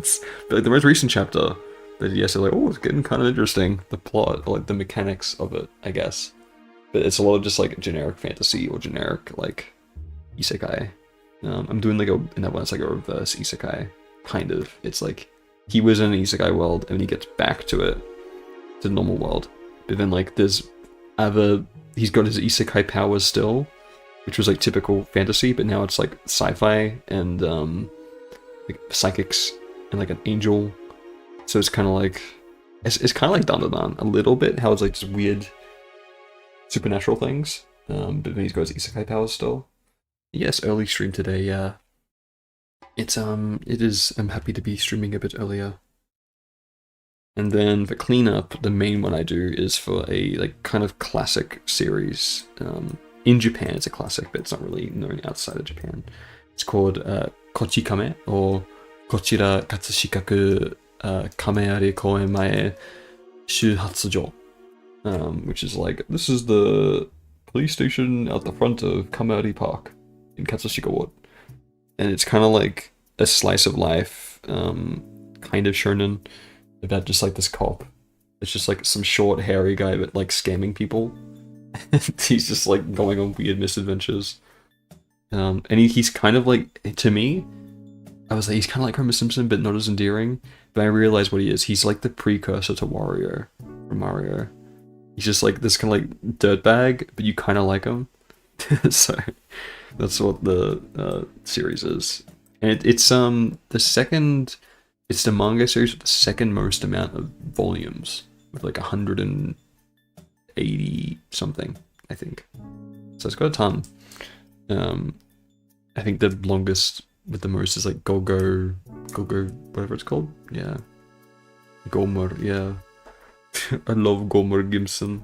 but like the most recent chapter. But yes, they're like, oh, it's getting kind of interesting. The plot, or like the mechanics of it, I guess. But it's a lot of just like generic fantasy or generic like isekai. I'm doing like in that one, it's like a reverse isekai, kind of. It's like he was in an isekai world and he gets back to it, to the normal world. But then like he's got his isekai powers still, which was like typical fantasy, but now it's like sci-fi and like psychics and like an angel. So it's kind of like it's kind of like Dandadan a little bit, how it's like just weird supernatural things. But then he's got his isekai powers still. Yes, early stream today. Yeah, it is. I'm happy to be streaming a bit earlier. And then for cleanup, the main one I do is for a like kind of classic series. In Japan, it's a classic, but it's not really known outside of Japan. It's called Kochi Kame, or Kochira Katsushikaku Kameari Koen Mae Shuhatsujo, which is like, this is the police station out the front of Kameari Park in Katsushika Ward. And it's kind of like a slice of life, kind of shonen, about just like this cop. It's just like some short, hairy guy, but like scamming people. He's just like going on weird misadventures. And he's kind of like, to me, I was like, he's kind of like Homer Simpson, but not as endearing. But I realized what he is. He's like the precursor to Wario from Mario. He's just like this kind of like dirtbag, but you kind of like him. So that's what the series is. And it's the manga series with the second most amount of volumes, with like 180 something, I think. So it's got a ton. I think the longest with the most is like Gogo, whatever it's called. Yeah. Gomer, yeah. I love Gomer Gimson.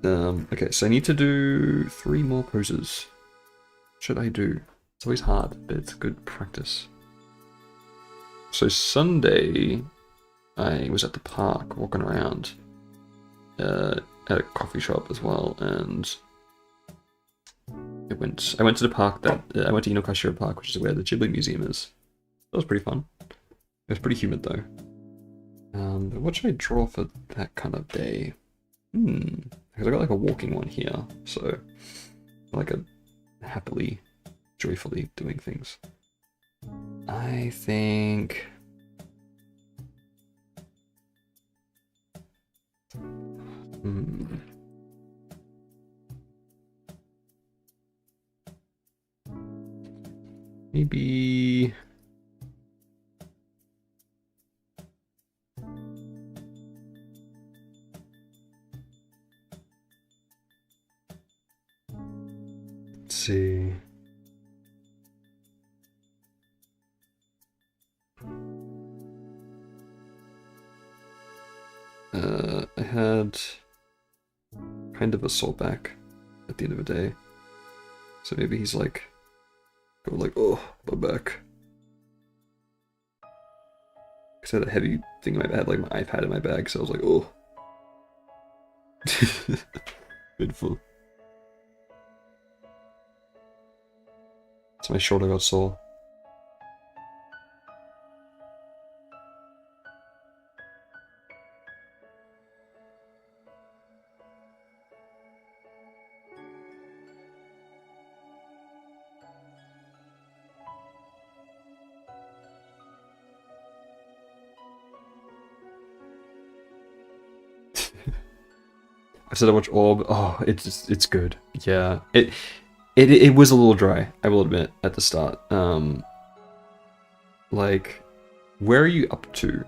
Okay, so I need to do 3 more poses. What should I do? It's always hard, but it's good practice. So Sunday, I was at the park walking around at a coffee shop as well, and I went to the park I went to Inokashira Park, which is where the Ghibli Museum is. That was pretty fun. It was pretty humid though. But what should I draw for that kind of day? Because I got like a walking one here, so like a happily, joyfully doing things. I think maybe let's see. I had kind of a sore back at the end of the day, so maybe he's like, oh, my back. Because I had a heavy thing in my bag, like my iPad in my bag, so I was like, oh. Beautiful. So my shoulder got sore. I said I watched Orb. Oh, it's good. Yeah, it was a little dry, I will admit, at the start. Like, where are you up to?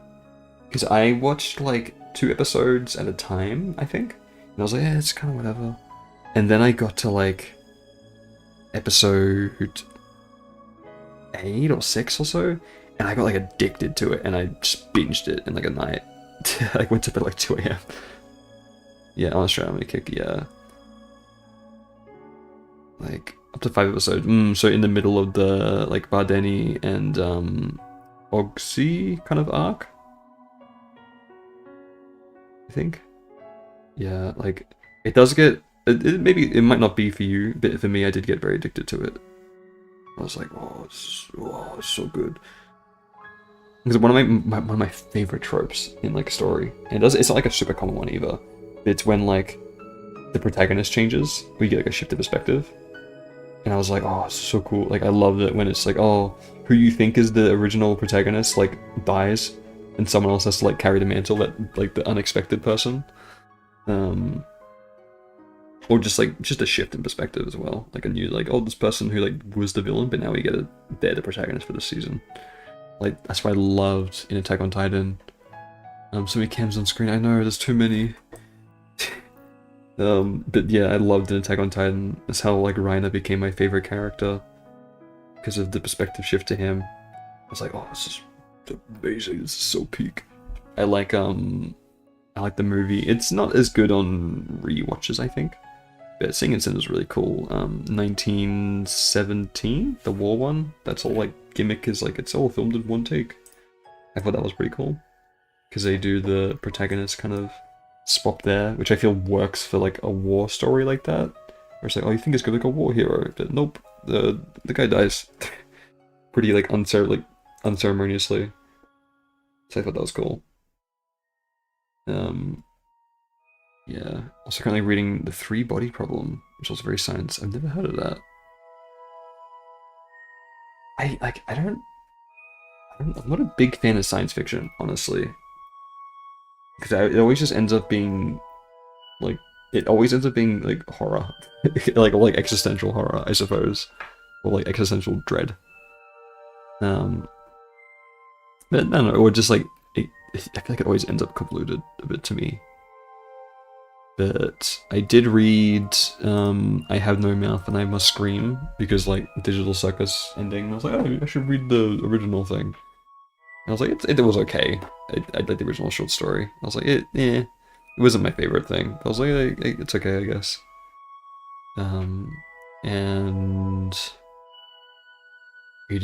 Because I watched like 2 episodes at a time, I think, and I was like, yeah, it's kind of whatever. And then I got to like episode 8 or 6 or so, and I got like addicted to it, and I just binged it in like a night. I went to bed like 2 a.m. Yeah, on Australian Kick, yeah. Like, up to 5 episodes. So in the middle of the, like, Bardeni and, Oxy kind of arc? I think? Yeah, like, it does get... maybe it might not be for you, but for me, I did get very addicted to it. I was like, oh, it's so good. Because one of my favorite tropes in, like, a story, and it's not like a super common one either, it's when, like, the protagonist changes, we get, like, a shift of perspective. And I was like, oh, it's so cool. Like, I loved it when it's like, oh, who you think is the original protagonist, like, dies, and someone else has to, like, carry the mantle, that, like, the unexpected person. Or just, like, just a shift in perspective as well. Like, a new, like, oh, this person who, like, was the villain, but now we get they're the protagonist for this season. Like, that's what I loved in Attack on Titan. So many cams on screen, I know, there's too many. But yeah, I loved in Attack on Titan. That's how, like, Reiner became my favorite character. Because of the perspective shift to him. I was like, oh, this is amazing, this is so peak. I like the movie. It's not as good on rewatches, I think. But Sing and Sin is really cool. 1917, the war one. That's all, like, gimmick is, like, it's all filmed in one take. I thought that was pretty cool. Because they do the protagonist kind of swap there, which I feel works for, like, a war story like that. Where it's like, oh, you think it's gonna be like a war hero, but nope, the guy dies. Pretty, like, unceremoniously. So I thought that was cool. Yeah. Also currently reading The 3 Body Problem, which is very science. I've never heard of that. I'm not a big fan of science fiction, honestly. Because it always just ends up being, like, horror. like existential horror, I suppose. Or, like, existential dread. But I don't know, or just, like, I feel like it always ends up convoluted a bit to me. But I did read I Have No Mouth and I Must Scream, because, like, Digital Circus ending, I was like, oh, I should read the original thing. And I was like, it was okay. I liked the original short story. I was like, it wasn't my favorite thing. But I was like, it's okay, I guess. And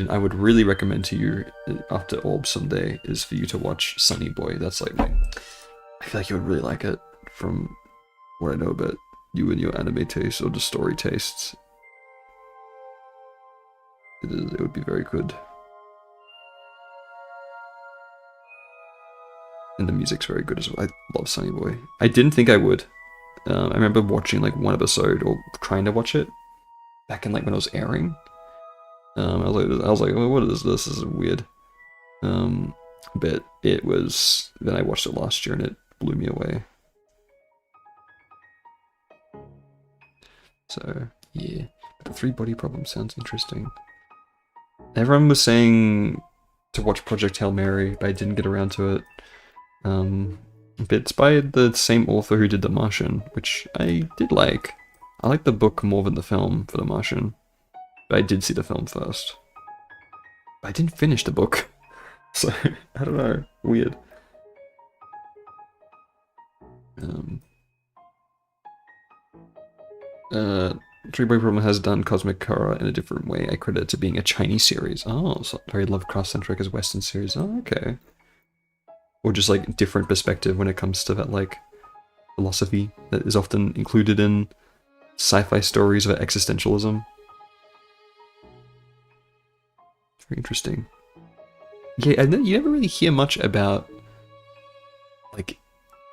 I would really recommend to you, after Orb someday, is for you to watch Sunny Boy. That's like I feel like you would really like it, from what I know about you and your anime tastes, or just story tastes. It would be very good. And the music's very good as well. I love Sunny Boy. I didn't think I would. I remember watching, like, 1 episode, or trying to watch it, back in, like, when it was airing. I was like, oh, what is this? This is weird. But it was. Then I watched it last year, and it blew me away. So yeah, but the 3 Body Problem sounds interesting. Everyone was saying to watch Project Hail Mary, but I didn't get around to it. But it's by the same author who did The Martian, which I did like. I like the book more than the film for The Martian. But I did see the film first. But I didn't finish the book. So, I don't know. Weird. 3 Body Problem has done cosmic horror in a different way. I credit it to being a Chinese series. Oh, so very Lovecraft-centric as Western series. Oh, okay. Or just, like, different perspective when it comes to that, like philosophy that is often included in sci-fi stories about existentialism. Very interesting. Yeah, and then you never really hear much about like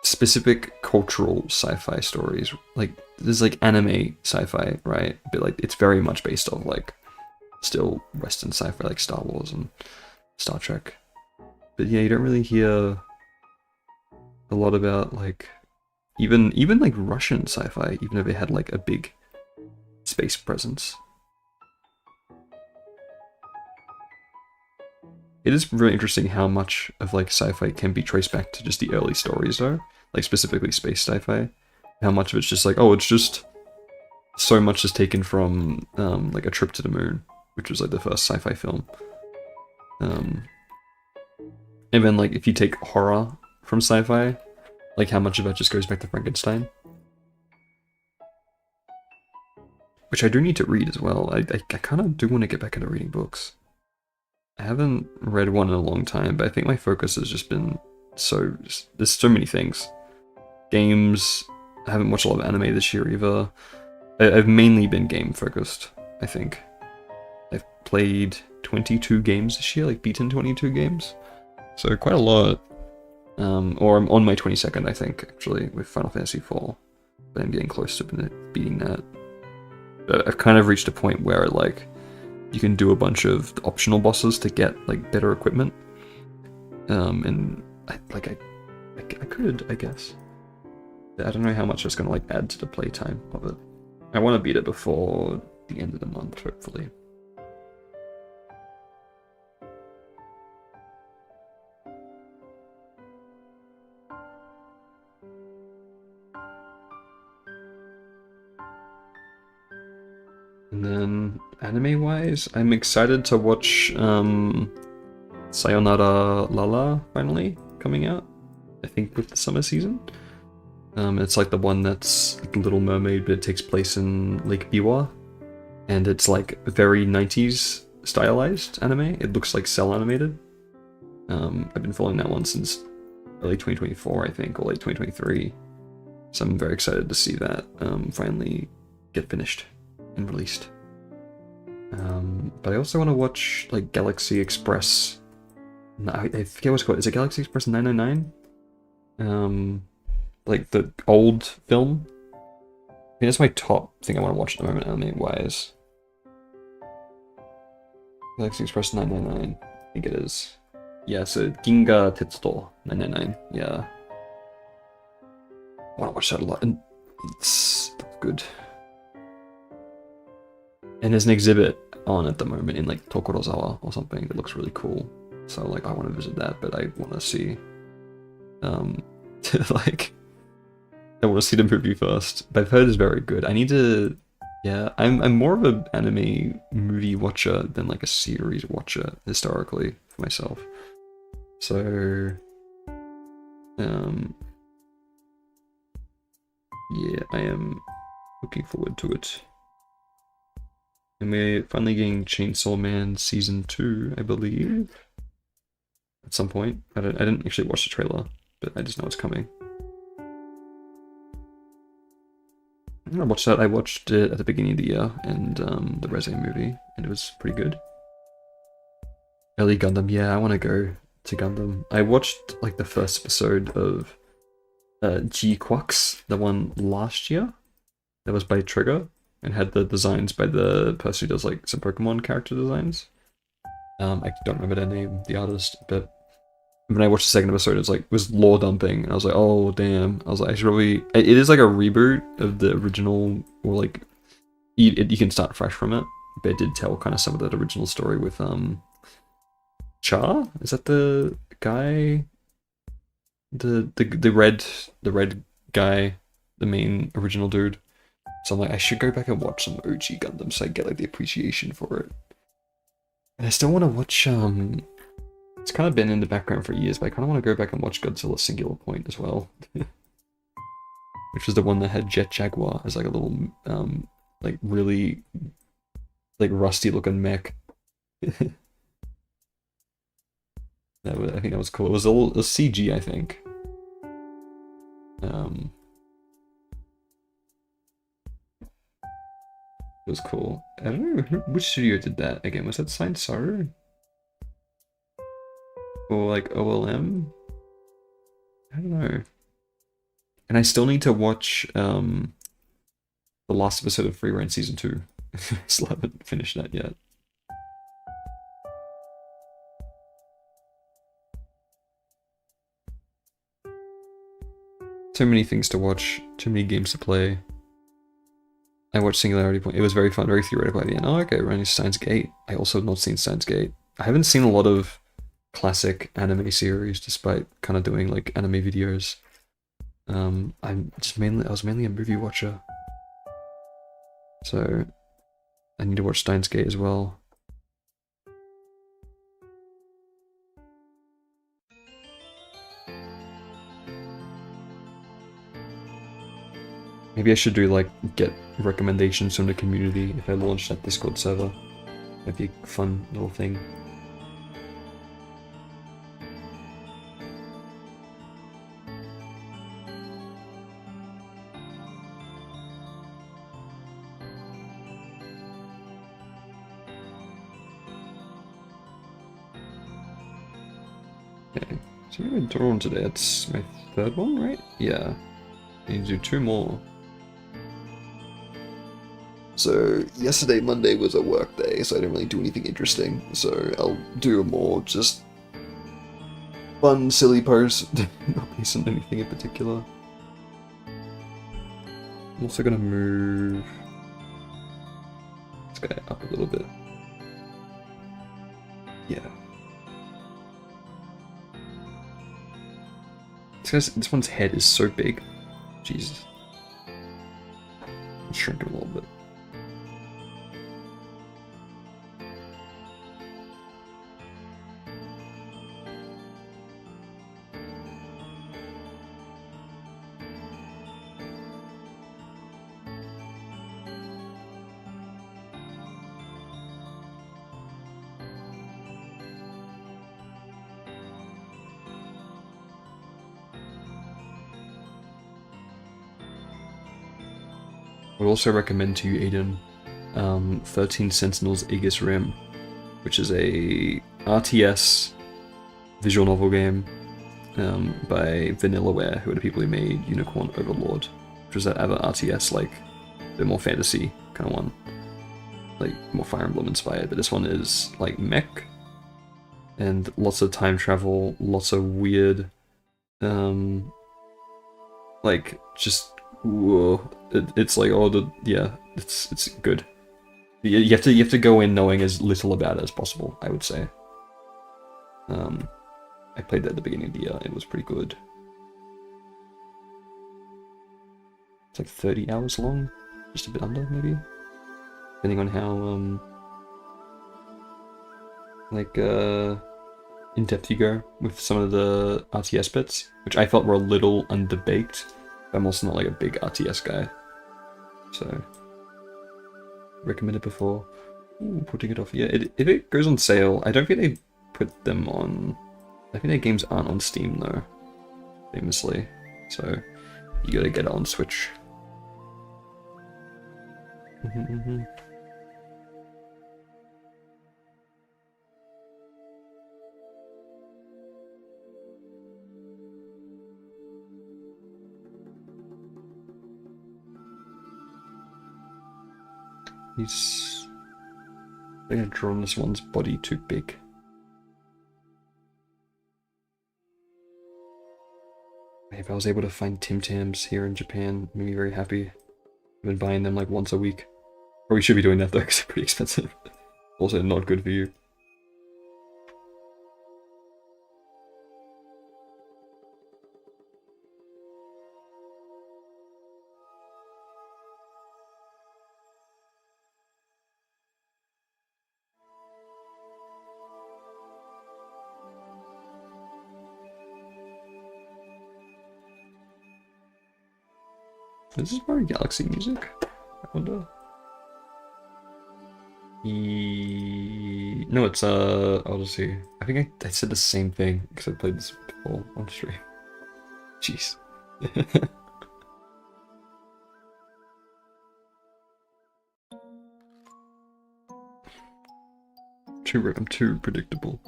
specific cultural sci-fi stories. Like there's like anime sci-fi, right? But like it's very much based on like still Western sci-fi like Star Wars and Star Trek. But yeah, you don't really hear a lot about like even like Russian sci-fi, even if they had like a big space presence. It is really interesting how much of like sci-fi can be traced back to just the early stories though, like specifically space sci-fi. How much of it's just like, oh, it's just so much is taken from like A Trip to the Moon, which was like the first sci-fi film. And then like if you take horror from sci-fi, like how much of that just goes back to Frankenstein. Which I do need to read as well. I kind of do want to get back into reading books. I haven't read one in a long time, but I think my focus has just been there's so many things. Games, I haven't watched a lot of anime this year either. I've mainly been game focused, I think. I've played 22 games this year, like beaten 22 games. So quite a lot. Or I'm on my 22nd, I think, actually, with Final Fantasy IV. But I'm getting close to beating that. But I've kind of reached a point where, like, you can do a bunch of optional bosses to get, like, better equipment. And, I could, I guess. I don't know how much it's going to, like, add to the playtime of it. I want to beat it before the end of the month, hopefully. And then, anime-wise, I'm excited to watch Sayonara Lala finally coming out. I think with the summer season. It's like the one that's like Little Mermaid, but it takes place in Lake Biwa. And it's like very 90s stylized anime. It looks like cell animated. I've been following that one since early 2024, I think, or late 2023. So I'm very excited to see that finally get finished and released. But I also want to watch like Galaxy Express. No, I forget what's called. Is it Galaxy Express 999? Like the old film. I think that's my top thing I want to watch at the moment, anime-wise. Galaxy Express 999. I think it is. Yeah, so Ginga Tetsuto 999. Yeah. I want to watch that a lot, and it's good. And there's an exhibit on at the moment in like Tokorozawa or something that looks really cool. So like I want to visit that, but I want to see like I want to see the movie first. But I've heard it's very good. I need to I'm more of an anime movie watcher than like a series watcher historically for myself. So yeah, I am looking forward to it. And we're finally getting Chainsaw Man Season 2, I believe. At some point. I didn't actually watch the trailer, but I just know it's coming. I watched that. I watched it at the beginning of the year, and the Reze movie, and it was pretty good. Early Gundam, yeah, I want to go to Gundam. I watched like the first episode of G-Quux, the one last year. That was by Trigger. And had the designs by the person who does like some Pokemon character designs. I don't remember their name, the artist, but when I watched the second episode, it was lore dumping, and I was like, oh damn. I was like, I should probably. It is like a reboot of the original, or like you can start fresh from it, but it did tell kind of some of that original story with Char. Is that the guy? The red guy, the main original dude. So I'm like, I should go back and watch some OG Gundam so I get like the appreciation for it. And I still want to watch, it's kind of been in the background for years, but I kind of want to go back and watch Godzilla Singular Point as well. Which was the one that had Jet Jaguar as like a little, like really, like rusty looking mech. I think that was cool. It was CG, I think. It was cool. I don't know which studio did that again. Was that Science Saru? Or like OLM? I don't know. And I still need to watch the last episode of Free Reign Season 2. Still haven't finished that yet. Too many things to watch, too many games to play. I watched Singularity Point. It was very fun, very theoretical at the end. Oh, okay, running Steins Gate. I also have not seen Steins Gate. I haven't seen a lot of classic anime series, despite kind of doing like anime videos. I was mainly a movie watcher, so I need to watch Steins Gate as well. Maybe I should do like get recommendations from the community if I launch that Discord server. That'd be a fun little thing. Okay, so I'm gonna draw on today. It's my third one, right? Yeah. I need to do 2 more. So yesterday, Monday, was a work day, so I didn't really do anything interesting. So I'll do a more just fun, silly post, not based on anything in particular. I'm also gonna move this guy up a little bit. Yeah. This one's head is so big. Jesus. Let's shrink it a little bit. I would also recommend to you, Aiden, 13 Sentinels Aegis Rim, which is a RTS visual novel game by Vanillaware, who are the people who made Unicorn Overlord, which was that other RTS, like, a bit more fantasy kind of one. Like, more Fire Emblem inspired, but this one is, like, mech, and lots of time travel, lots of weird, like, just whoa. It's like it's good. You have to go in knowing as little about it as possible, I would say. I played that at the beginning of the year. It was pretty good. It's like 30 hours long, just a bit under maybe, depending on how in depth you go with some of the RTS bits, which I felt were a little underbaked. I'm also not like a big RTS guy, so recommended before. Ooh, putting it off. Yeah, if it goes on sale, I don't think they put them on. I think their games aren't on Steam though, famously. So you gotta get it on Switch. I think I've drawn this one's body too big. If I was able to find Tim Tams here in Japan, it made me very happy. I've been buying them like once a week. Probably should be doing that though, because they're pretty expensive. Also not good for you. Is this Mario Galaxy music? I wonder. No, it's I'll just see. I think I said the same thing because I played this before on stream. Jeez. I'm too predictable.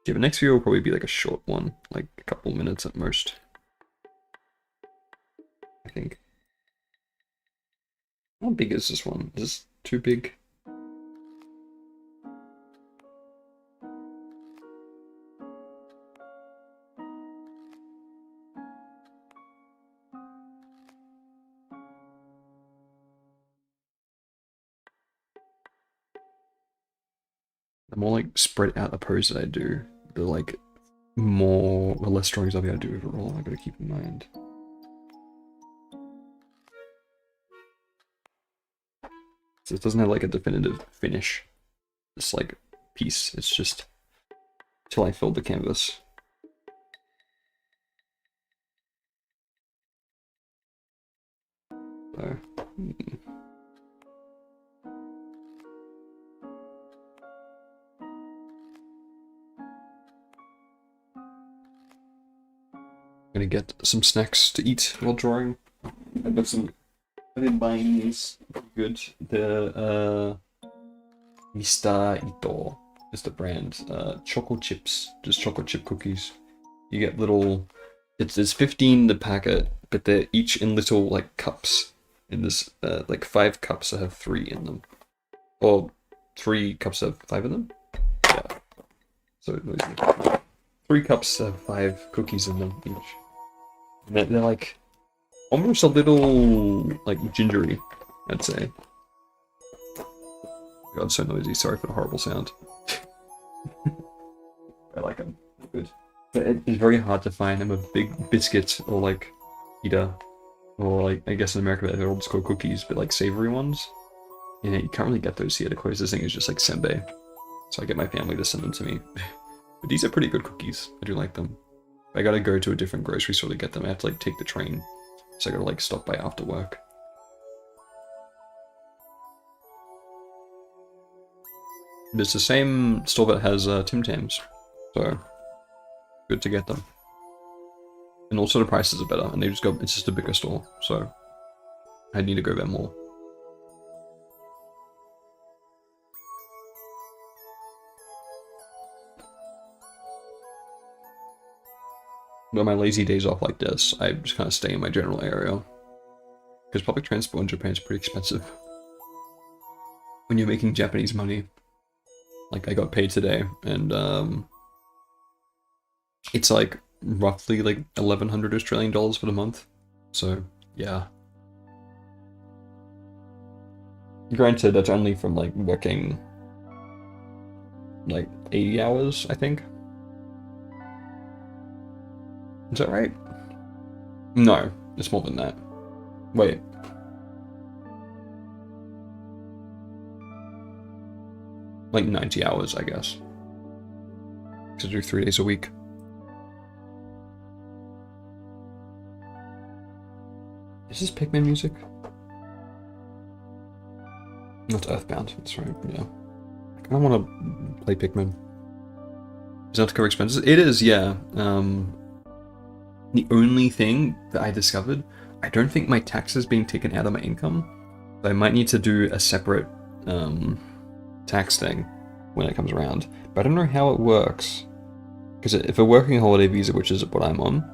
Yeah, the next video will probably be like a short one, like a couple minutes at most. I think. How big is this one? Is this too big? The more like spread out the pose that I do, the like the less drawings I'll be able to do overall. I gotta keep in mind. So it doesn't have like a definitive finish. This like piece. It's just till I filled the canvas. So. Gonna get some snacks to eat while drawing. I've been buying these. Pretty good. The Mr. Ito is the brand. Choco chips, just chocolate chip cookies. You get little. It's 15 the packet, but they're each in little like cups. In this like 5 cups that have 3 in them, or 3 cups that have 5 in them. Yeah. So 3 cups have 5 cookies in them each. And they're like almost a little like gingery, I'd say. God, so noisy. Sorry for the horrible sound. I like them. They're good. But it's very hard to find them a big biscuit or like pita, or like I guess in America they're all just called cookies, but like savory ones. Yeah, you can't really get those here. The closest thing is just like senbei. So I get my family to send them to me. But these are pretty good cookies. I do like them. I gotta go to a different grocery store to get them. I have to like take the train. So I gotta like stop by after work. But it's the same store that has Tim Tams. So good to get them. And also the prices are better, and it's just a bigger store, so I need to go there more. But on my lazy days off like this, I just kind of stay in my general area. Because public transport in Japan is pretty expensive. When you're making Japanese money. Like, I got paid today, and it's like roughly like 1,100 Australian dollars for the month. So, yeah. Granted, that's only from like working like 80 hours, I think. Is that right? No, it's more than that. Wait. Like 90 hours, I guess. To do 3 days a week. Is this Pikmin music? That's Earthbound, that's right, yeah. I kinda wanna play Pikmin. Is that to cover expenses? It is, yeah. The only thing that I discovered, I don't think my tax is being taken out of my income. So I might need to do a separate tax thing when it comes around. But I don't know how it works. Because if a working holiday visa, which is what I'm on,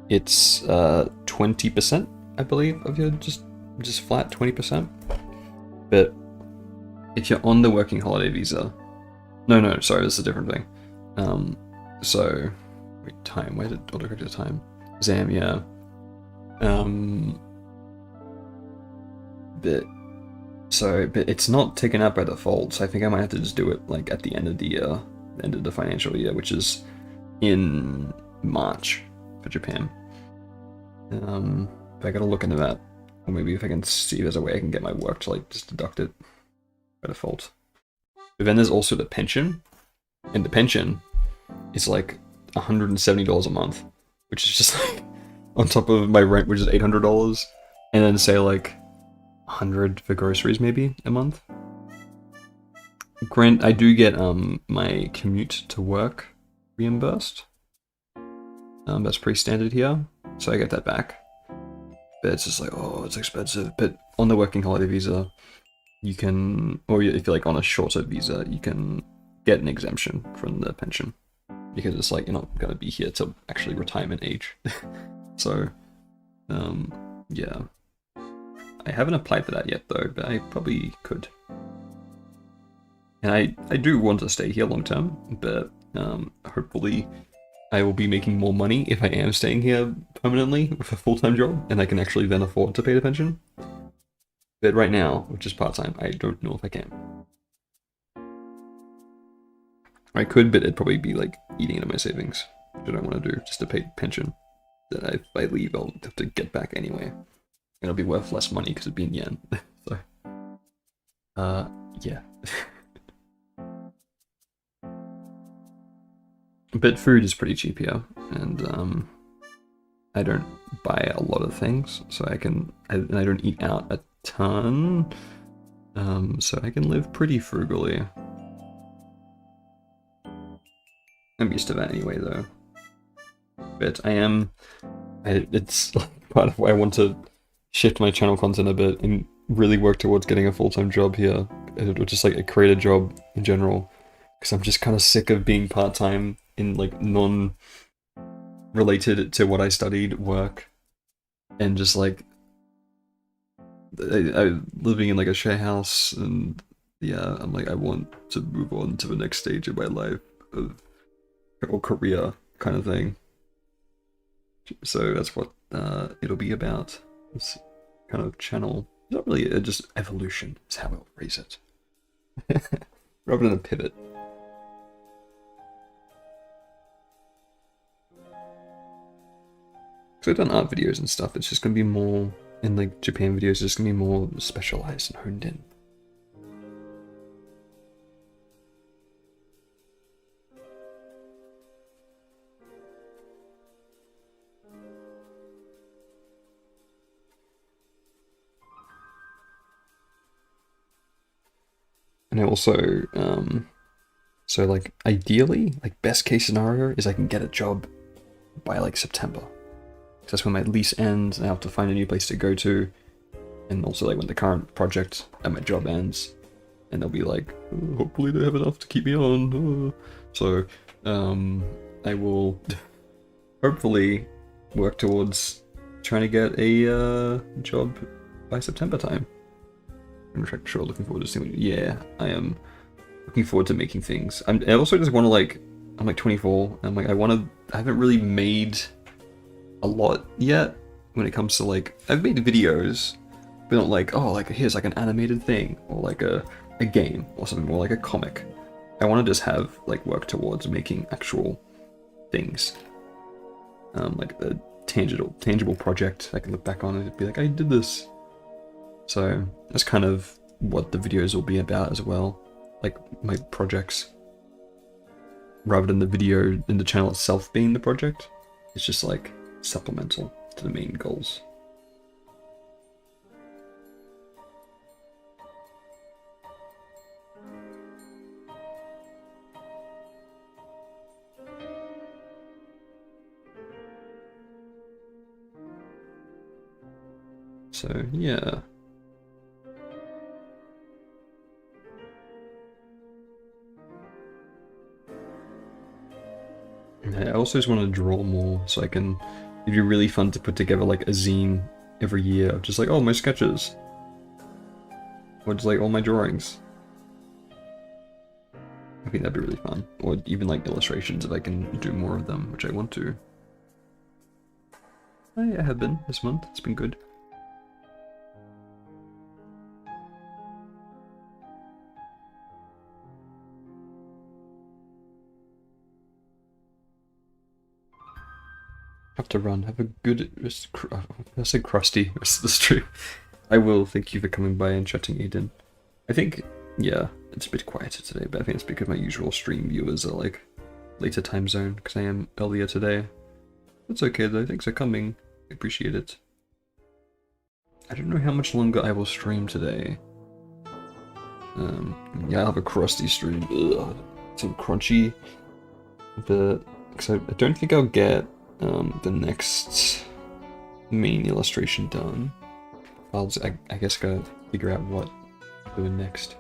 it's 20%, I believe, of your just flat 20%. But if you're on the working holiday visa, no, sorry, this is a different thing. So wait, time. Where did autocorrect the time? Exam, yeah. But it's not taken out by default, so I think I might have to just do it like at the end of the year, end of the financial year, which is in March for Japan. But I gotta look into that, or maybe if I can see if there's a way I can get my work to like just deduct it by default. But then there's also the pension, and the pension is like $170 a month, which is just like on top of my rent, which is $800, and then say like 100 for groceries maybe a month. Grant, I do get my commute to work reimbursed. That's pretty standard here, so I get that back. But it's just like, oh, it's expensive. But on the working holiday visa, you can, or if you're like on a shorter visa, you can get an exemption from the pension. Because it's like, you're not going to be here till actually retirement age. So, yeah. I haven't applied for that yet though, but I probably could. And I do want to stay here long term, but hopefully I will be making more money if I am staying here permanently with a full-time job, and I can actually then afford to pay the pension. But right now, which is part-time, I don't know if I can. I could, but it'd probably be like eating into my savings, which I don't want to do, just to pay pension. That if I leave, I'll have to get back anyway. And it'll be worth less money because it'd be in yen. So, yeah. But food is pretty cheap here, and I don't buy a lot of things, so I don't eat out a ton, so I can live pretty frugally. I'm used to that anyway, though. But it's part of why I want to shift my channel content a bit and really work towards getting a full-time job here, or just like a creative job in general, because I'm just kind of sick of being part-time in like non-related to what I studied work, and just like I living in like a share house, and yeah, I'm like, I want to move on to the next stage of my life or career kind of thing. So that's what it'll be about. This kind of channel. It's not really just evolution, is how I'll phrase it. Rather than a pivot. So I've done art videos and stuff, it's just going to be more, in like Japan videos, it's just going to be more specialized and honed in. And I also, so like ideally, like best case scenario is I can get a job by like September. Because that's when my lease ends and I have to find a new place to go to. And also like when the current project at my job ends. And they'll be like, oh, hopefully they have enough to keep me on. So, I will hopefully work towards trying to get a job by September time. I'm sure looking forward to seeing. Yeah, I am looking forward to making things. I also just want to like. I'm like 24. And I'm like I haven't really made a lot yet when it comes to like. I've made videos, but not like, oh, like here's like an animated thing or like a game or something more like a comic. I want to just have like work towards making actual things. Like a tangible project I can look back on and be like, I did this. So that's kind of what the videos will be about as well, like my projects. Rather than the video in the channel itself being the project, it's just like supplemental to the main goals. So yeah. I also just want to draw more, so I can. It'd be really fun to put together like a zine every year of just like, oh, my sketches, or just like all my drawings. I think that'd be really fun, or even like illustrations if I can do more of them, which I want to. I have been this month. It's been good. Have to run. Have a good I said crusty rest of the stream. I will. Thank you for coming by and chatting, Aiden. I think, yeah, it's a bit quieter today, but I think it's because my usual stream viewers are like later time zone, because I am earlier today. That's okay though. Thanks for coming. I appreciate it. I don't know how much longer I will stream today. Yeah, I'll have a crusty stream. Ugh, some crunchy, but because I don't think I'll get the next main illustration done. I guess gotta figure out what I'm doing next.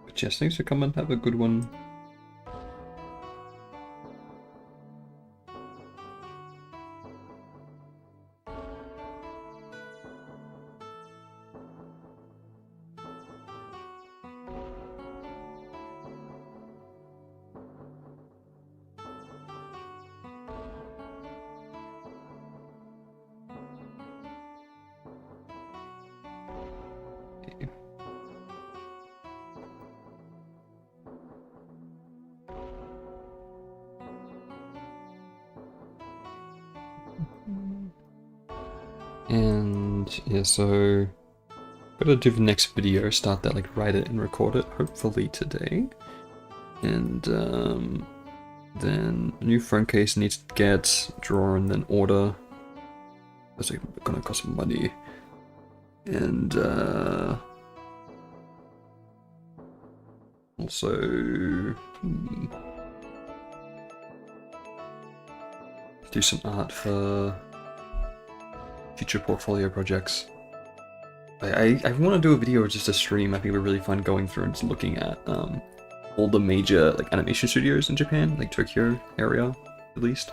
But yes, thanks for coming. Have a good one. And yeah, so gotta do the next video, start that, like write it and record it, hopefully today. And then new phone case needs to get, draw, and then order. That's like gonna cost some money. And also do some art for future portfolio projects. I want to do a video or just a stream. I think it would be really fun going through and just looking at all the major like animation studios in Japan, like Tokyo area at least,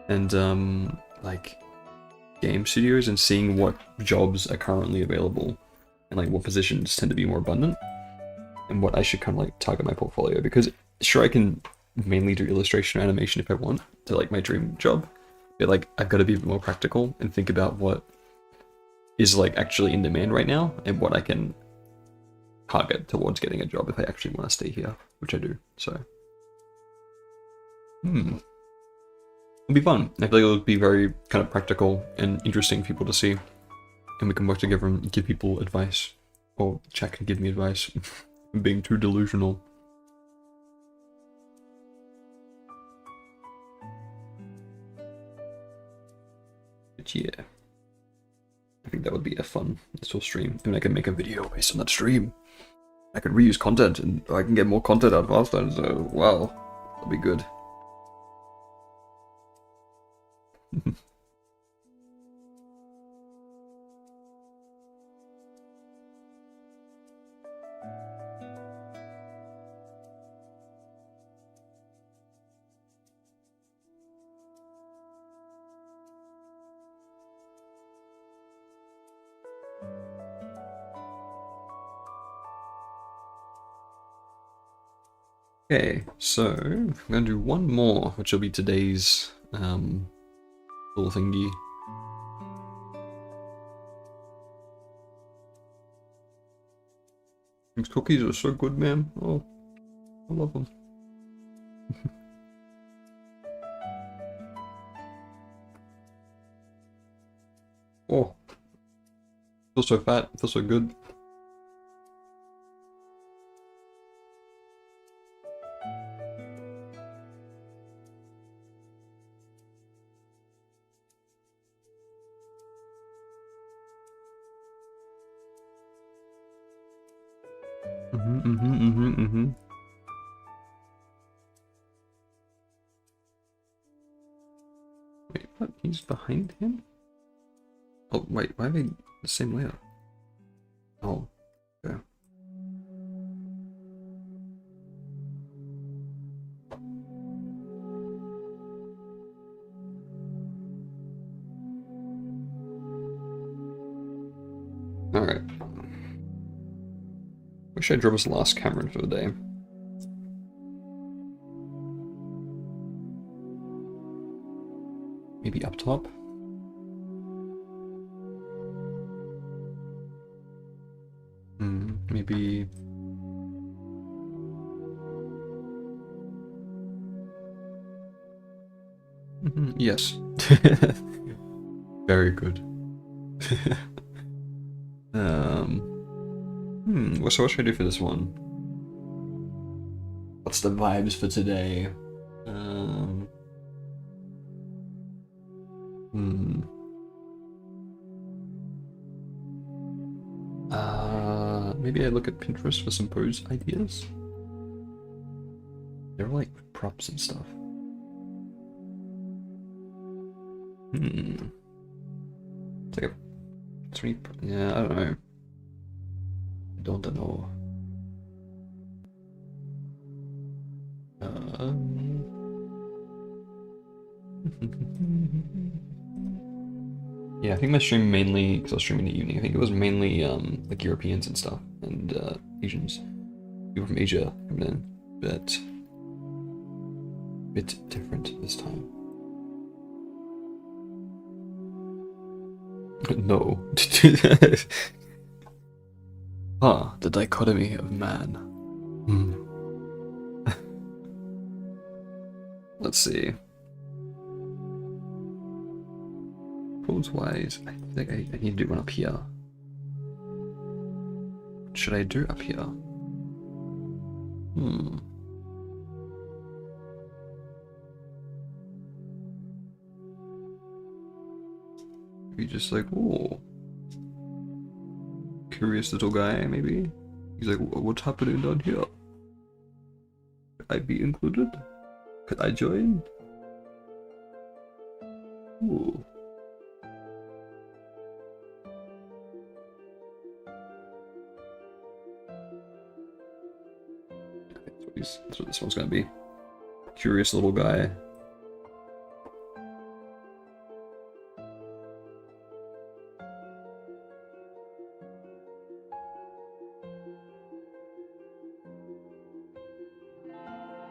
and like game studios, and seeing what jobs are currently available and like what positions tend to be more abundant, and what I should kind of like target my portfolio. Because sure, I can mainly do illustration or animation if I want to, like my dream job, but like I've got to be a bit more practical and think about what is like actually in demand right now and what I can target towards getting a job if I actually want to stay here, which I do. So it'll be fun. I feel like it'll be very kind of practical and interesting for people to see, and we can work together and give people advice, or chat can give me advice. I'm being too delusional. But yeah, I think that would be a fun little stream. And I can make a video based on that stream. I can reuse content, and I can get more content out faster, so wow, that'll be good. Okay, so I'm gonna do one more, which will be today's little thingy. These cookies are so good, man. Oh, I love them. Oh, feel so fat, feel so good. Wait, what? He's behind him? Oh, wait, why are they the same layout? Oh, okay. Alright. Wish I drove his last Cameron for the day. Maybe up top? Maybe... Yes. Very good. So what should I do for this one? What's the vibes for today? Maybe I look at Pinterest for some pose ideas. They're like props and stuff. It's like a 3. Yeah, I don't know. I don't know. Yeah, I think my stream mainly, because I was streaming in the evening, I think it was mainly like Europeans and stuff, and Asians. People from Asia coming in, but a bit different this time. No. Ah, the dichotomy of man. Let's see. Pose wise, I think I need to do one up here. What should I do up here? Maybe just like, oh, curious little guy, maybe? He's like, what's happening down here? Could I be included? Could I join? Ooh. That's what this one's gonna be. Curious little guy.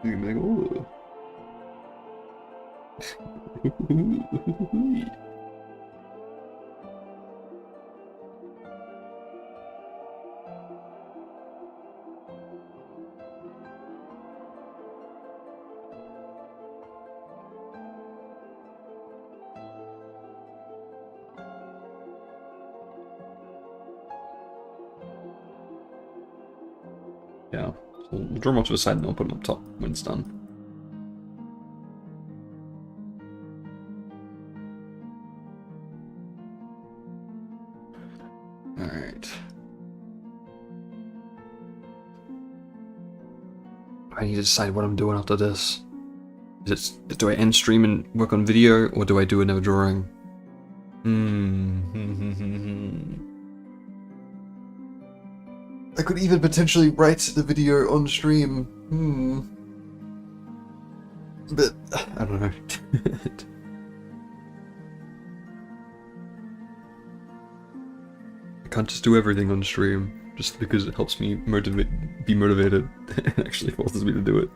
You're gonna be like, oh. Yeah, so we'll draw them off to the side and I'll put them up top when it's done. Alright. I need to decide what I'm doing after this. Do I end stream and work on video, or do I do another drawing? I could even potentially write the video on stream. But I don't know. I can't just do everything on stream just because it helps me be motivated. It actually forces me to do it.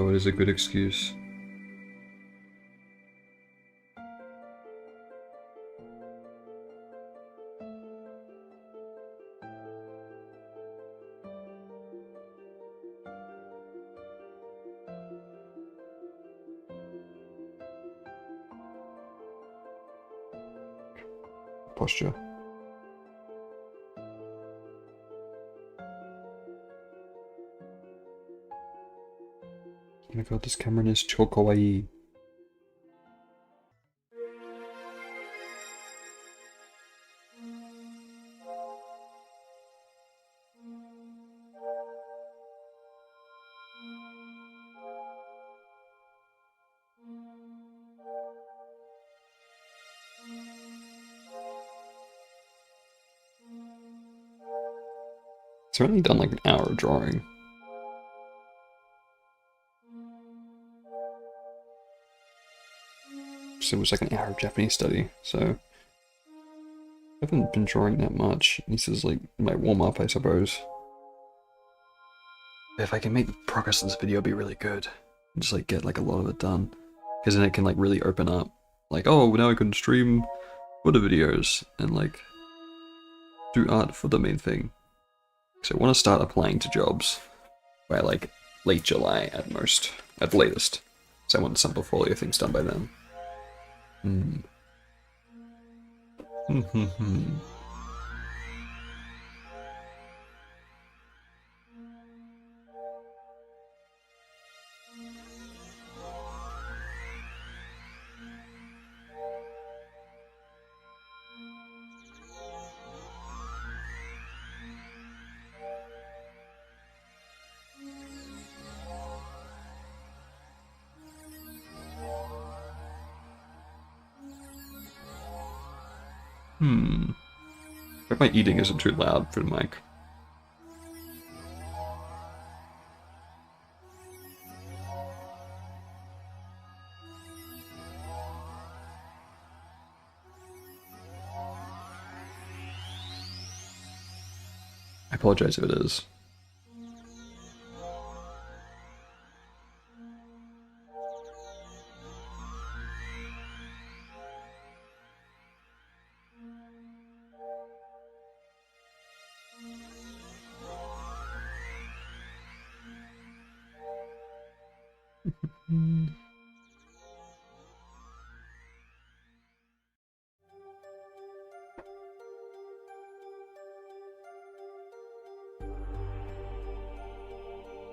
Oh, it is a good excuse. Posture. Oh my god, this Cameron is so kawaii. It's only done like an hour of drawing. So it was like an hour of Japanese study, so I haven't been drawing that much. This is like my warm-up, I suppose. If I can make progress in this video, it'll be really good. Just like get like a lot of it done, because then it can like really open up. Like, oh, now I can stream footer videos and like do art for the main thing. So I want to start applying to jobs by like late July at most, at the latest. So I want some portfolio things done by then. Hope my eating isn't too loud for the mic. I apologize if it is.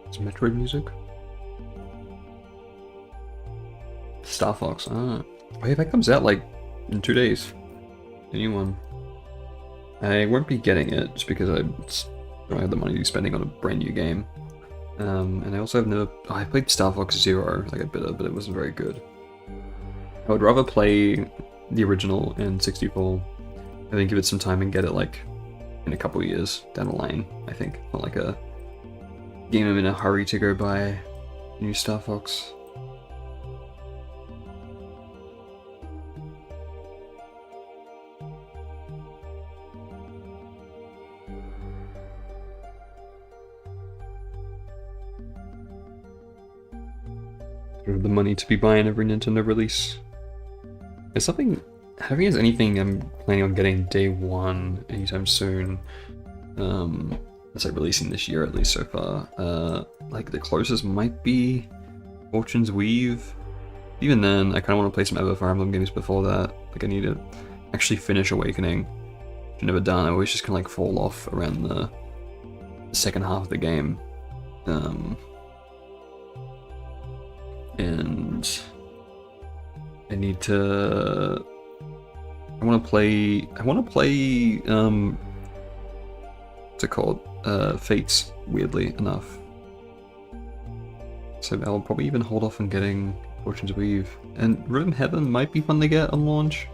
It's Metroid music. Star Fox. Ah, oh yeah, that comes out like in 2 days. The new one. I won't be getting it just because I don't have the money to be spending on a brand new game. And I also have never. Oh, I played Star Fox Zero like a bit of, but it wasn't very good. I would rather play the original in 64. I think give it some time and get it like in a couple years down the line. I think not like a game I'm in a hurry to go buy new Star Fox. The money to be buying every Nintendo release. There's something. I don't think there's anything I'm planning on getting day one anytime soon. It's like releasing this year at least so far. Like the closest might be Fortune's Weave. Even then, I kind of want to play some other Fire Emblem games before that. Like I need to actually finish Awakening, which I've never done. I always just kind of like fall off around the second half of the game. And I need to. I want to play. What's it called? Fates. Weirdly enough. So I'll probably even hold off on getting Fortune's Weave. And Rhythm Heaven might be fun to get on launch.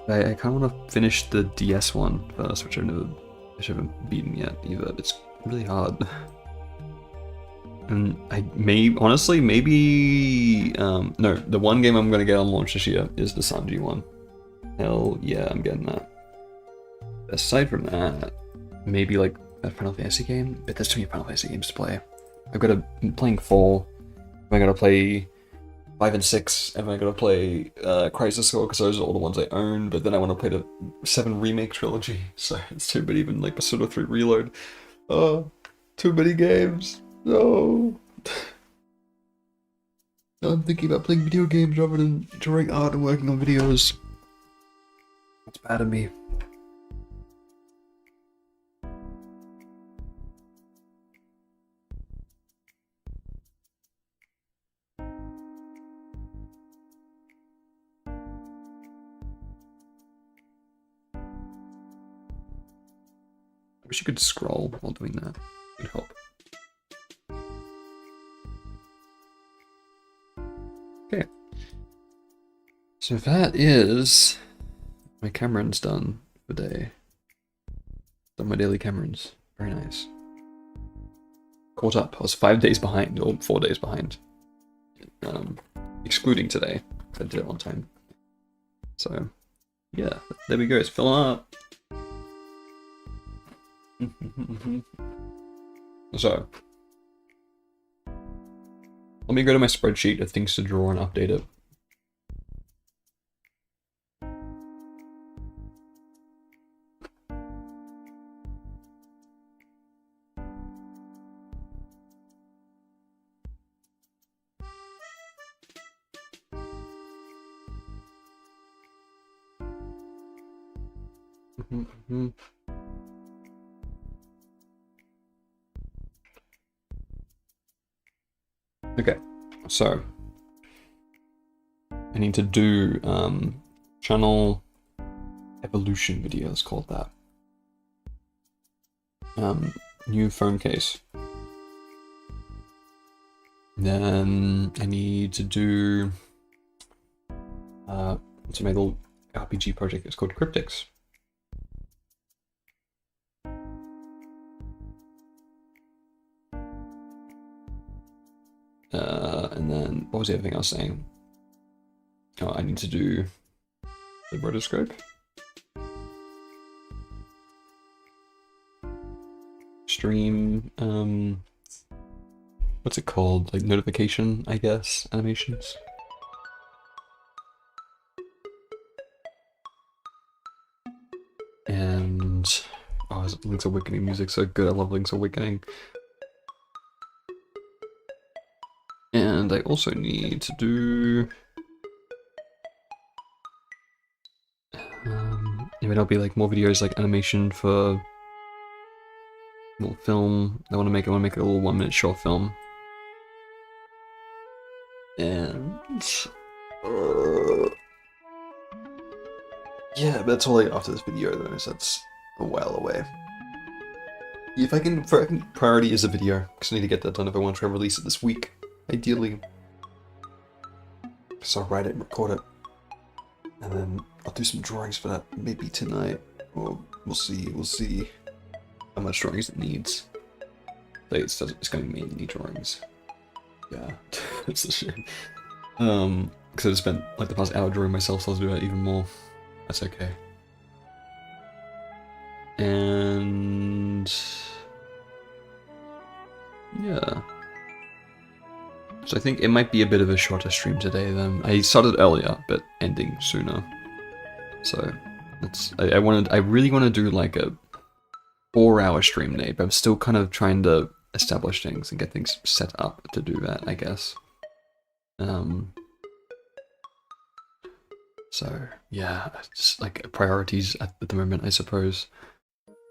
I kind of want to finish the DS one first, which I haven't beaten yet either. It's really hard. And I may, honestly, maybe, no, the one game I'm going to get on launch this year is the Sanji one. Hell yeah, I'm getting that. Aside from that, maybe like a Final Fantasy game, but there's too many Final Fantasy games to play. I'm playing 4, I gotta play 5 and 6, and I gotta play Crisis Core, because those are all the ones I own, but then I want to play the 7 Remake Trilogy, so it's too many, even like Persona 3 Reload. Oh, too many games. No. I'm thinking about playing video games rather than drawing art and working on videos. It's bad of me. I wish you could scroll while doing that. It would help. Okay. So that is my Cameron's done for the day. Done my daily Cameron's. Very nice. Caught up. I was 5 days behind, or 4 days behind. Excluding today. I did it on time. So, yeah, there we go. It's filling up. So, let me go to my spreadsheet of things to draw and update it. Okay, so I need to do channel evolution videos, called that. New phone case. Then I need to do so my little RPG project is called Cryptics. And then, what was the other thing I was saying? Oh, I need to do the rotoscope. Stream, what's it called? Like notification, I guess, animations. And, oh, Link's Awakening music so good, I love Link's Awakening. And I also need to do... maybe there'll be like more videos like animation for little film. I want to make a little 1-minute short film. And yeah, but that's all like after this video though, so that's a while away. If I can, priority is a video, because I need to get that done if I want to try and release it this week, ideally. So I'll write it and record it. And then I'll do some drawings for that, maybe tonight, or we'll see how much drawings it needs. Like it's going to mainly need drawings. Yeah, it's a shame. Because I just spent like the past hour drawing myself, so I'll do that even more. That's okay. And yeah. So I think it might be a bit of a shorter stream today then. I started earlier, but ending sooner. So that's I really want to do like a 4-hour stream day, but I'm still kind of trying to establish things and get things set up to do that, I guess. So yeah, just like priorities at the moment, I suppose.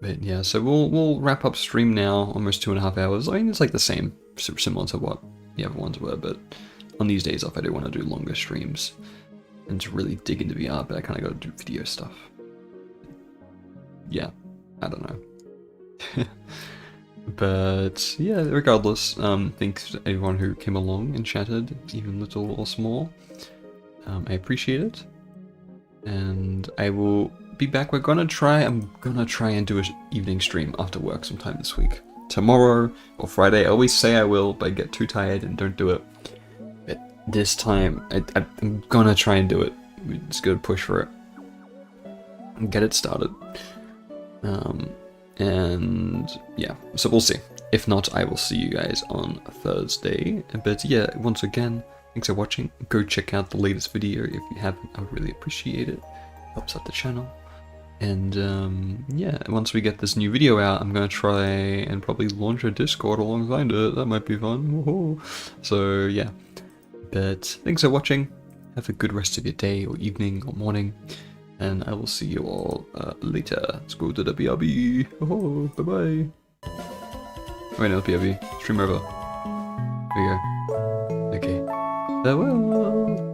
But yeah, so we'll wrap up stream now, almost 2.5 hours. I mean, it's like the same, similar to what the other ones were, but on these days off, I do want to do longer streams and to really dig into VR, but I kind of got to do video stuff. Yeah, I don't know. But yeah, regardless, thanks to everyone who came along and chatted, even little or small. I appreciate it. And I will be back. I'm gonna try and do an evening stream after work sometime this week. Tomorrow or Friday. I always say I will, but I get too tired and don't do it. But this time, I'm gonna try and do it. We're just gonna push for it. And get it started. And yeah, so we'll see. If not, I will see you guys on Thursday. But yeah, once again, thanks for watching. Go check out the latest video if you haven't. I would really appreciate it. Helps out the channel. And yeah, once we get this new video out, I'm gonna try and probably launch a Discord alongside it. That might be fun. Woohoo. So yeah, but thanks for watching. Have a good rest of your day or evening or morning, and I will see you all later. Let's go to the BRB. Oh, bye bye. Wait, no, BRB. Stream over. There we go. Okay. Farewell.